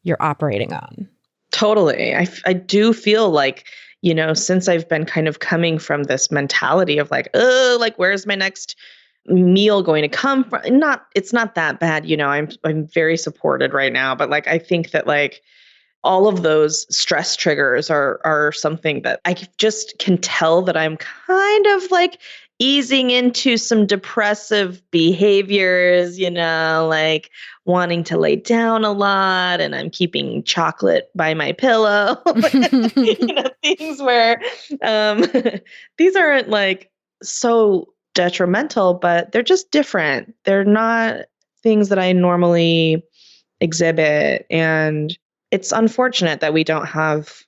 Speaker 1: you're operating on.
Speaker 3: Totally. I do feel like, since I've been kind of coming from this mentality of like, where's my next meal going to come from? It's not that bad. I'm very supported right now, but like, I think that like all of those stress triggers are something that I just can tell that I'm kind of like easing into some depressive behaviors, like wanting to lay down a lot and I'm keeping chocolate by my pillow, things where these aren't like so detrimental, but they're just different. They're not things that I normally exhibit. And it's unfortunate that we don't have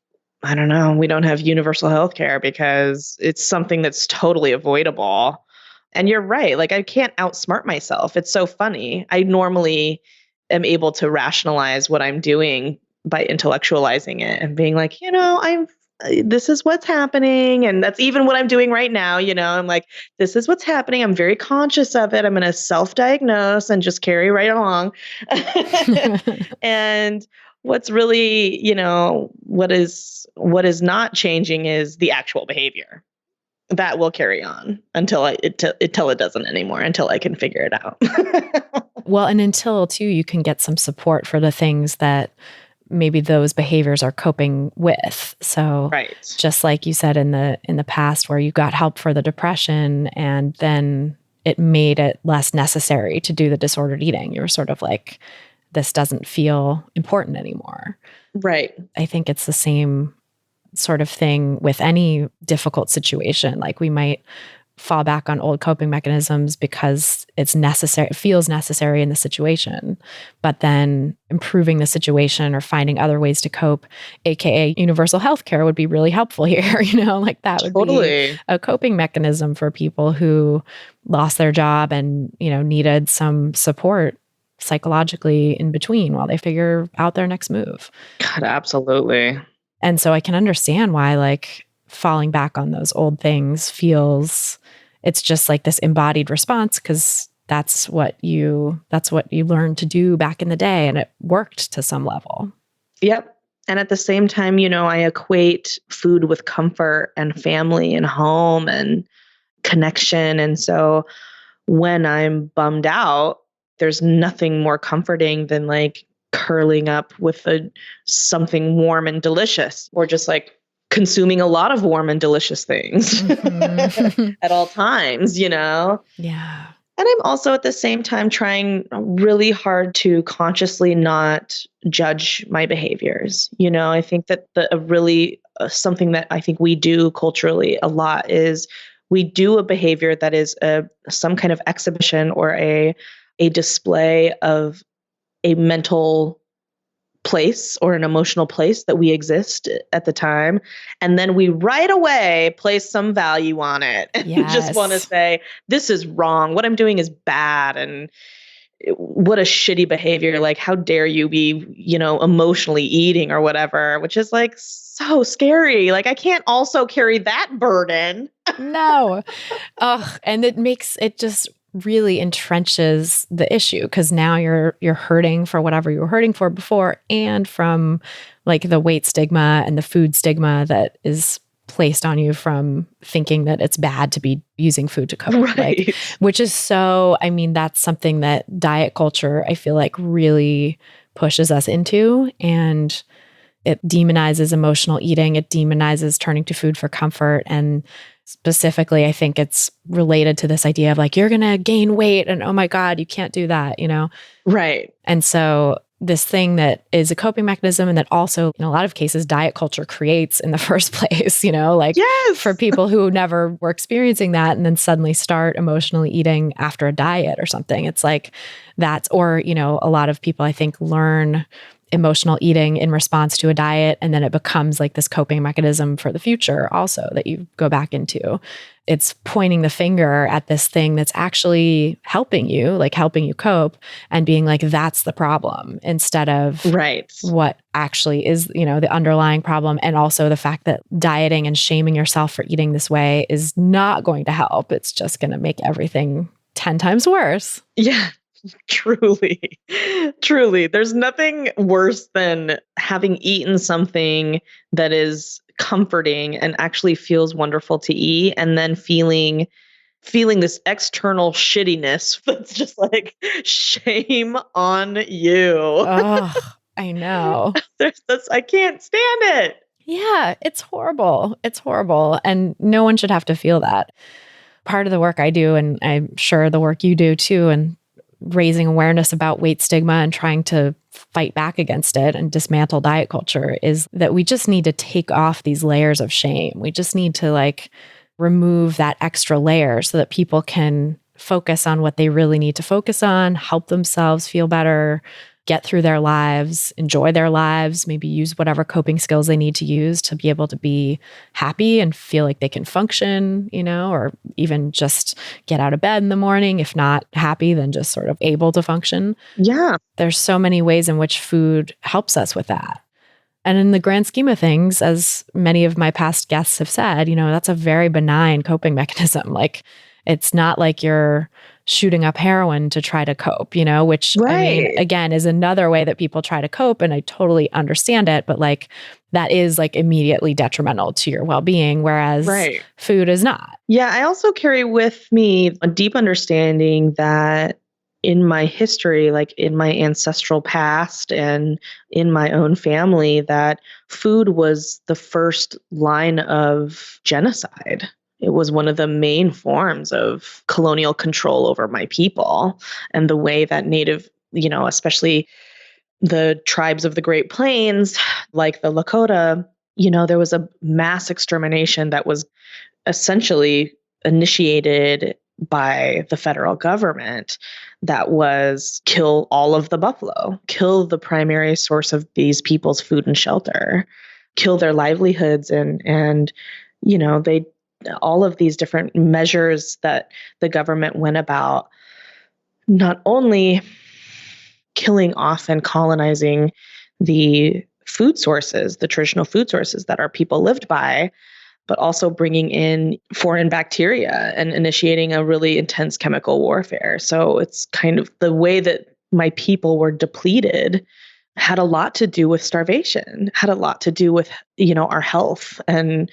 Speaker 3: universal health care because it's something that's totally avoidable. And you're right. Like I can't outsmart myself. It's so funny. I normally am able to rationalize what I'm doing by intellectualizing it and being like, this is what's happening. And that's even what I'm doing right now. I'm like, this is what's happening. I'm very conscious of it. I'm going to self-diagnose and just carry right along. And what's really, what is not changing is the actual behavior that will carry on until it doesn't anymore, until I can figure it out.
Speaker 1: Well, and until too, you can get some support for the things that maybe those behaviors are coping with. So
Speaker 3: right.
Speaker 1: Just like you said in the past where you got help for the depression and then it made it less necessary to do the disordered eating. You were sort of like, this doesn't feel important anymore.
Speaker 3: Right.
Speaker 1: I think it's the same sort of thing with any difficult situation. Like we might fall back on old coping mechanisms because it's necessary, it feels necessary in the situation, but then improving the situation or finding other ways to cope, AKA universal health care would be really helpful here. Like that would be a coping mechanism for people who lost their job and, needed some support psychologically in between while they figure out their next move.
Speaker 3: God, absolutely.
Speaker 1: And so I can understand why like falling back on those old things it's just like this embodied response because that's what you learned to do back in the day, and it worked to some level.
Speaker 3: Yep. And at the same time, I equate food with comfort and family and home and connection. And so when I'm bummed out, there's nothing more comforting than like curling up with something warm and delicious, or just like consuming a lot of warm and delicious things at all times,
Speaker 1: Yeah.
Speaker 3: And I'm also at the same time trying really hard to consciously not judge my behaviors. I think that something that I think we do culturally a lot is we do a behavior that is some kind of exhibition or a display of a mental place or an emotional place that we exist at the time. And then we right away place some value on it and just want to say, this is wrong. What I'm doing is bad. And what a shitty behavior. Like, how dare you be, emotionally eating or whatever, which is like so scary. Like, I can't also carry that burden.
Speaker 1: No. And it just really entrenches the issue, because now you're hurting for whatever you were hurting for before, and from like the weight stigma and the food stigma that is placed on you from thinking that it's bad to be using food to cope.
Speaker 3: Right.
Speaker 1: Which is that's something that diet culture, I feel like, really pushes us into, and it demonizes emotional eating. It demonizes turning to food for comfort. And specifically, I think it's related to this idea of like, you're going to gain weight and oh my God, you can't do that,
Speaker 3: Right.
Speaker 1: And so this thing that is a coping mechanism, and that also in a lot of cases, diet culture creates in the first place,
Speaker 3: Yes.
Speaker 1: for people who never were experiencing that and then suddenly start emotionally eating after a diet or something. It's like a lot of people I think learn emotional eating in response to a diet, and then it becomes like this coping mechanism for the future also that you go back into. It's pointing the finger at this thing that's actually helping you cope, and being like, that's the problem, instead of what actually is, the underlying problem. And also the fact that dieting and shaming yourself for eating this way is not going to help. It's just going to make everything 10 times worse.
Speaker 3: Yeah. Truly. There's nothing worse than having eaten something that is comforting and actually feels wonderful to eat, and then feeling this external shittiness that's just like, shame on you.
Speaker 1: Oh, I know.
Speaker 3: I can't stand it.
Speaker 1: Yeah, it's horrible. It's horrible. And no one should have to feel that. Part of the work I do, and I'm sure the work you do too, and raising awareness about weight stigma and trying to fight back against it and dismantle diet culture, is that we just need to take off these layers of shame. We just need to remove that extra layer so that people can focus on what they really need to focus on, help themselves feel better, get through their lives, enjoy their lives, maybe use whatever coping skills they need to use to be able to be happy and feel like they can function, or even just get out of bed in the morning. If not happy, then just sort of able to function.
Speaker 3: Yeah.
Speaker 1: There's so many ways in which food helps us with that. And in the grand scheme of things, as many of my past guests have said, that's a very benign coping mechanism. It's not like you're shooting up heroin to try to cope, which again, is another way that people try to cope. And I totally understand it, but that is immediately detrimental to your well-being, whereas food is not.
Speaker 3: Yeah. I also carry with me a deep understanding that in my history, in my ancestral past and in my own family, that food was the first line of genocide. It was one of the main forms of colonial control over my people, and the way that Native, especially the tribes of the Great Plains, like the Lakota, there was a mass extermination that was essentially initiated by the federal government, that was kill all of the buffalo, kill the primary source of these people's food and shelter, kill their livelihoods, and they all of these different measures that the government went about, not only killing off and colonizing the food sources, the traditional food sources that our people lived by, but also bringing in foreign bacteria and initiating a really intense chemical warfare. So it's kind of the way that my people were depleted had a lot to do with starvation, had a lot to do with, our health and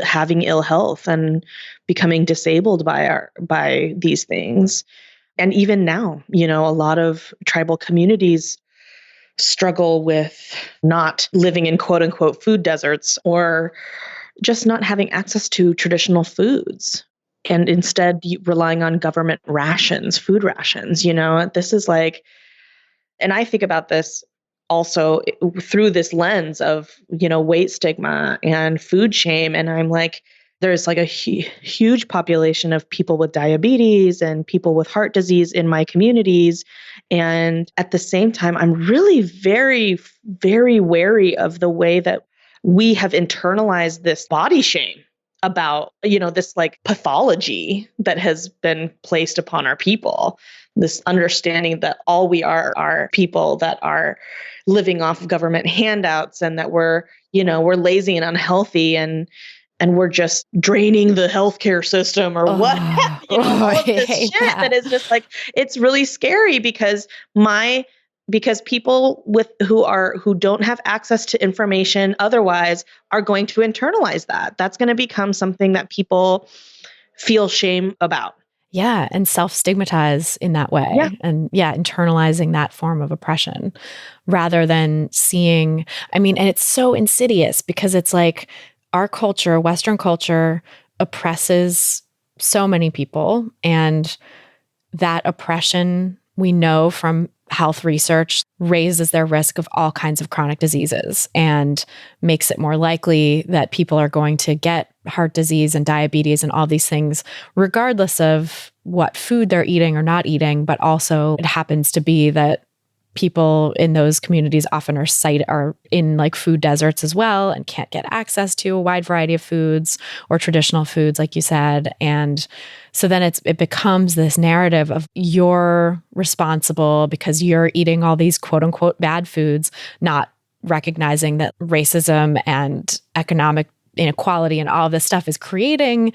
Speaker 3: having ill health and becoming disabled by these things. And even now, a lot of tribal communities struggle with not living in quote unquote food deserts or just not having access to traditional foods and instead relying on government rations, food rations. This is like, and I think about this also through this lens of, weight stigma and food shame. And I'm like, there's like a huge population of people with diabetes and people with heart disease in my communities. And at the same time, I'm really very, very wary of the way that we have internalized this body shame about, this like pathology that has been placed upon our people. This understanding that all we are people that are living off of government handouts and that we're lazy and unhealthy and we're just draining the healthcare system or what, all of this shit that is just like, it's really scary because people who don't have access to information otherwise are going to internalize that. That's going to become something that people feel shame about.
Speaker 1: Yeah. And self-stigmatize in that way.
Speaker 3: Yeah.
Speaker 1: And internalizing that form of oppression rather than seeing, and it's so insidious because it's like our culture, Western culture, oppresses so many people. And that oppression, we know from health research, raises their risk of all kinds of chronic diseases and makes it more likely that people are going to get heart disease and diabetes and all these things, regardless of what food they're eating or not eating. But also it happens to be that people in those communities often are in like food deserts as well and can't get access to a wide variety of foods or traditional foods, like you said. And so then it becomes this narrative of you're responsible because you're eating all these quote unquote bad foods, not recognizing that racism and economic inequality and all this stuff is the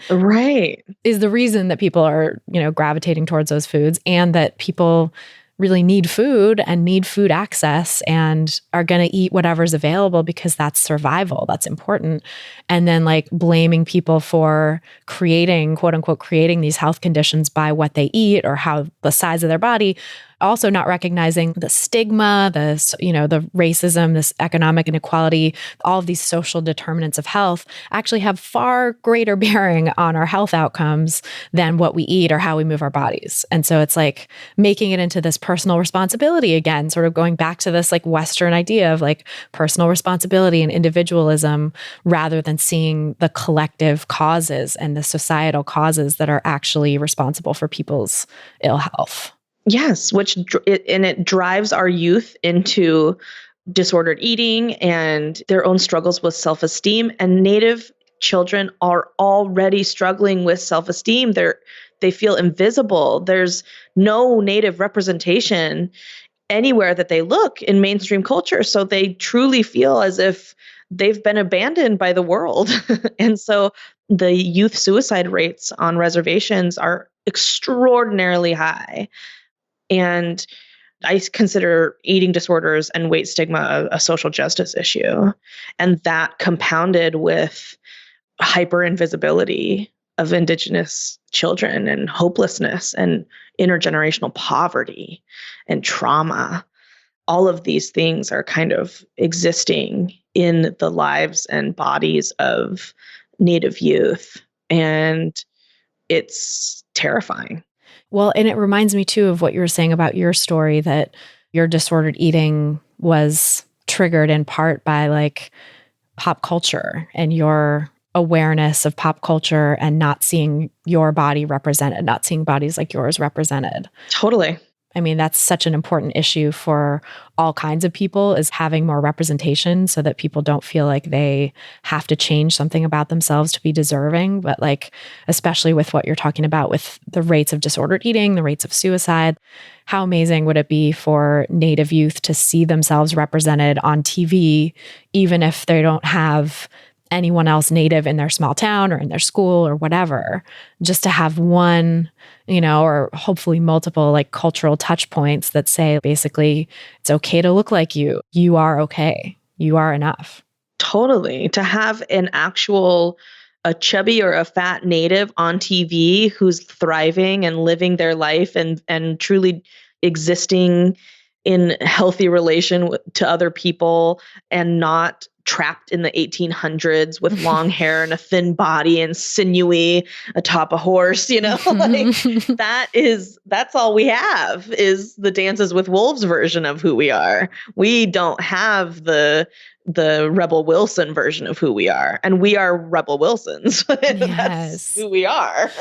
Speaker 1: reason that people are, gravitating towards those foods, and that people really need food and need food access and are going to eat whatever's available because that's survival. That's important. And then like blaming people for creating, quote unquote, creating these health conditions by what they eat or how the size of their body. Also not recognizing the stigma, the racism, this economic inequality, all of these social determinants of health actually have far greater bearing on our health outcomes than what we eat or how we move our bodies. And so it's like making it into this personal responsibility again, sort of going back to this like Western idea of like personal responsibility and individualism rather than seeing the collective causes and the societal causes that are actually responsible for people's ill health.
Speaker 3: Yes, it drives our youth into disordered eating and their own struggles with self-esteem. And Native children are already struggling with self-esteem. They feel invisible. There's no Native representation anywhere that they look in mainstream culture. So they truly feel as if they've been abandoned by the world. And so the youth suicide rates on reservations are extraordinarily high. And I consider eating disorders and weight stigma a social justice issue. And that compounded with hyper invisibility of Indigenous children and hopelessness and intergenerational poverty and trauma. All of these things are kind of existing in the lives and bodies of Native youth. And it's terrifying.
Speaker 1: Well, and it reminds me too of what you were saying about your story, that your disordered eating was triggered in part by like pop culture and your awareness of pop culture and not seeing your body represented, not seeing bodies like yours represented.
Speaker 3: Totally.
Speaker 1: I mean, that's such an important issue for all kinds of people, is having more representation so that people don't feel like they have to change something about themselves to be deserving. But like, especially with what you're talking about with the rates of disordered eating, the rates of suicide, how amazing would it be for Native youth to see themselves represented on TV, even if they don't have anyone else Native in their small town or in their school or whatever, just to have one, or hopefully multiple like cultural touch points that say basically it's okay to look like you. You are okay. You are enough.
Speaker 3: Totally. To have a chubby or a fat Native on TV who's thriving and living their life and truly existing in healthy relation to other people and not trapped in the 1800s with long hair and a thin body and sinewy atop a horse, like that's all we have is the Dances with Wolves version of who we are. We don't have the Rebel Wilson version of who we are, and we are Rebel Wilsons. That's who we are.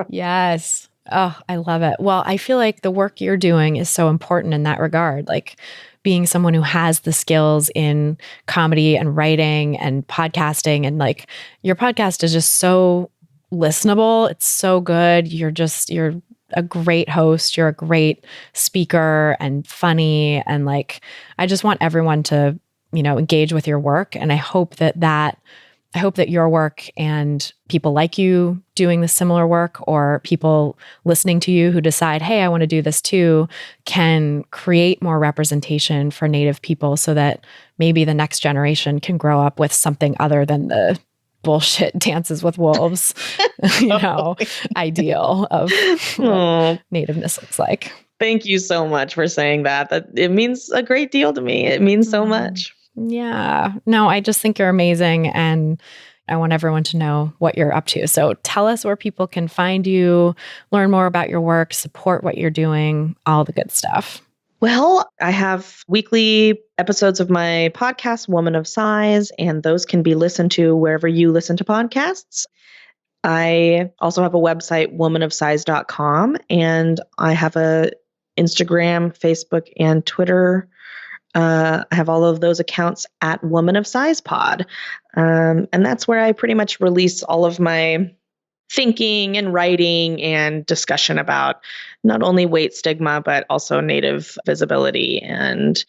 Speaker 1: Yes. Oh, I love it. Well, I feel like the work you're doing is so important in that regard. Like being someone who has the skills in comedy and writing and podcasting, and like your podcast is just so listenable. It's so good. You're a great host. You're a great speaker and funny. And like, I just want everyone to, engage with your work. And I hope that your work and people like you doing the similar work, or people listening to you who decide, hey, I want to do this too, can create more representation for Native people so that maybe the next generation can grow up with something other than the bullshit Dances with Wolves, ideal of what Nativeness looks like.
Speaker 3: Thank you so much for saying that. It means a great deal to me. It means so much.
Speaker 1: Yeah. No, I just think you're amazing. And I want everyone to know what you're up to. So tell us where people can find you, learn more about your work, support what you're doing, all the good stuff.
Speaker 3: Well, I have weekly episodes of my podcast, Woman of Size, and those can be listened to wherever you listen to podcasts. I also have a website, womanofsize.com, and I have a Instagram, Facebook, and Twitter. I have all of those accounts at Woman of Size Pod. And that's where I pretty much release all of my thinking and writing and discussion about not only weight stigma, but also Native visibility and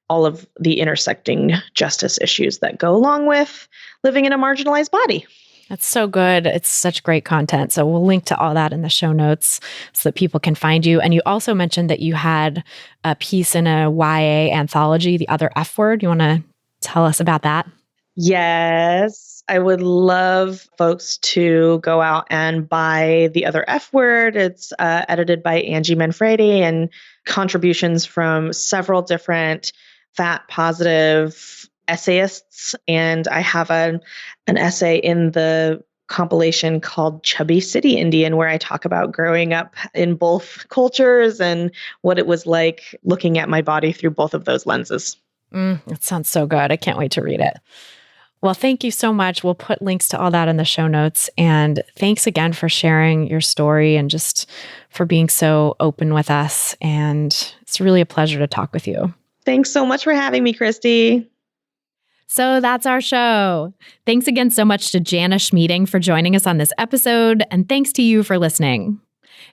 Speaker 3: all of the intersecting justice issues that go along with living in a marginalized body.
Speaker 1: That's so good. It's such great content. So we'll link to all that in the show notes so that people can find you. And you also mentioned that you had a piece in a YA anthology, The Other F Word. You want to tell us about that?
Speaker 3: Yes. I would love folks to go out and buy The Other F Word. It's edited by Angie Manfredi and contributions from several different fat positive essayists. And I have an essay in the compilation called Chubby City Indian, where I talk about growing up in both cultures and what it was like looking at my body through both of those lenses.
Speaker 1: It sounds so good. I can't wait to read it. Well, thank you so much. We'll put links to all that in the show notes. And thanks again for sharing your story and just for being so open with us. And it's really a pleasure to talk with you.
Speaker 3: Thanks so much for having me, Christy.
Speaker 1: So that's our show. Thanks again so much to Jana Schmieding for joining us on this episode, and thanks to you for listening.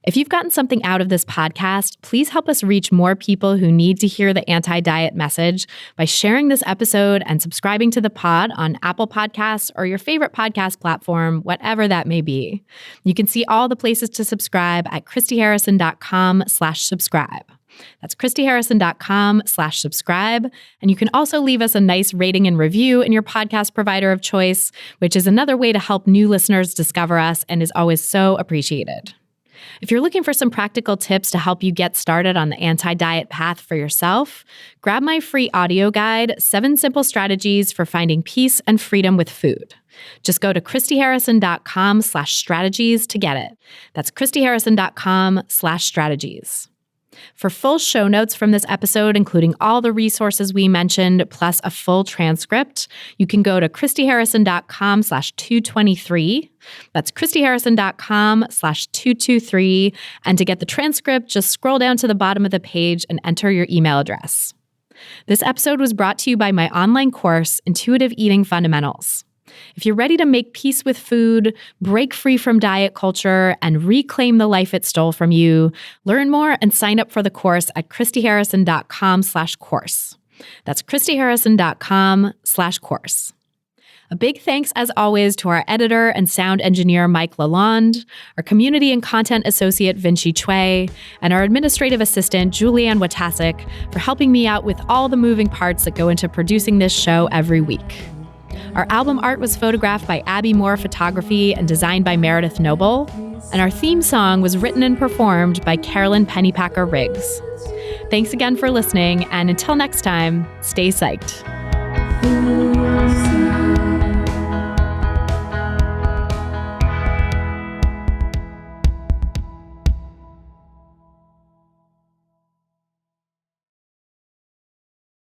Speaker 1: If you've gotten something out of this podcast, please help us reach more people who need to hear the anti-diet message by sharing this episode and subscribing to the pod on Apple Podcasts or your favorite podcast platform, whatever that may be. You can see all the places to subscribe at christyharrison.com/subscribe. That's christyharrison.com/subscribe. And you can also leave us a nice rating and review in your podcast provider of choice, which is another way to help new listeners discover us and is always so appreciated. If you're looking for some practical tips to help you get started on the anti-diet path for yourself, grab my free audio guide, 7 Simple Strategies for Finding Peace and Freedom with Food. Just go to christyharrison.com/strategies to get it. That's christyharrison.com/strategies. For full show notes from this episode, including all the resources we mentioned, plus a full transcript, you can go to christyharrison.com/223. That's christyharrison.com/223. And to get the transcript, just scroll down to the bottom of the page and enter your email address. This episode was brought to you by my online course, Intuitive Eating Fundamentals. If you're ready to make peace with food, break free from diet culture, and reclaim the life it stole from you, learn more and sign up for the course at christyharrison.com/course. That's christyharrison.com/course. A big thanks, as always, to our editor and sound engineer, Mike Lalonde, our community and content associate, Vinci Chue, and our administrative assistant, Julianne Watasek, for helping me out with all the moving parts that go into producing this show every week. Our album art was photographed by Abby Moore Photography and designed by Meredith Noble, and our theme song was written and performed by Carolyn Pennypacker Riggs. Thanks again for listening, and until next time, stay psyched.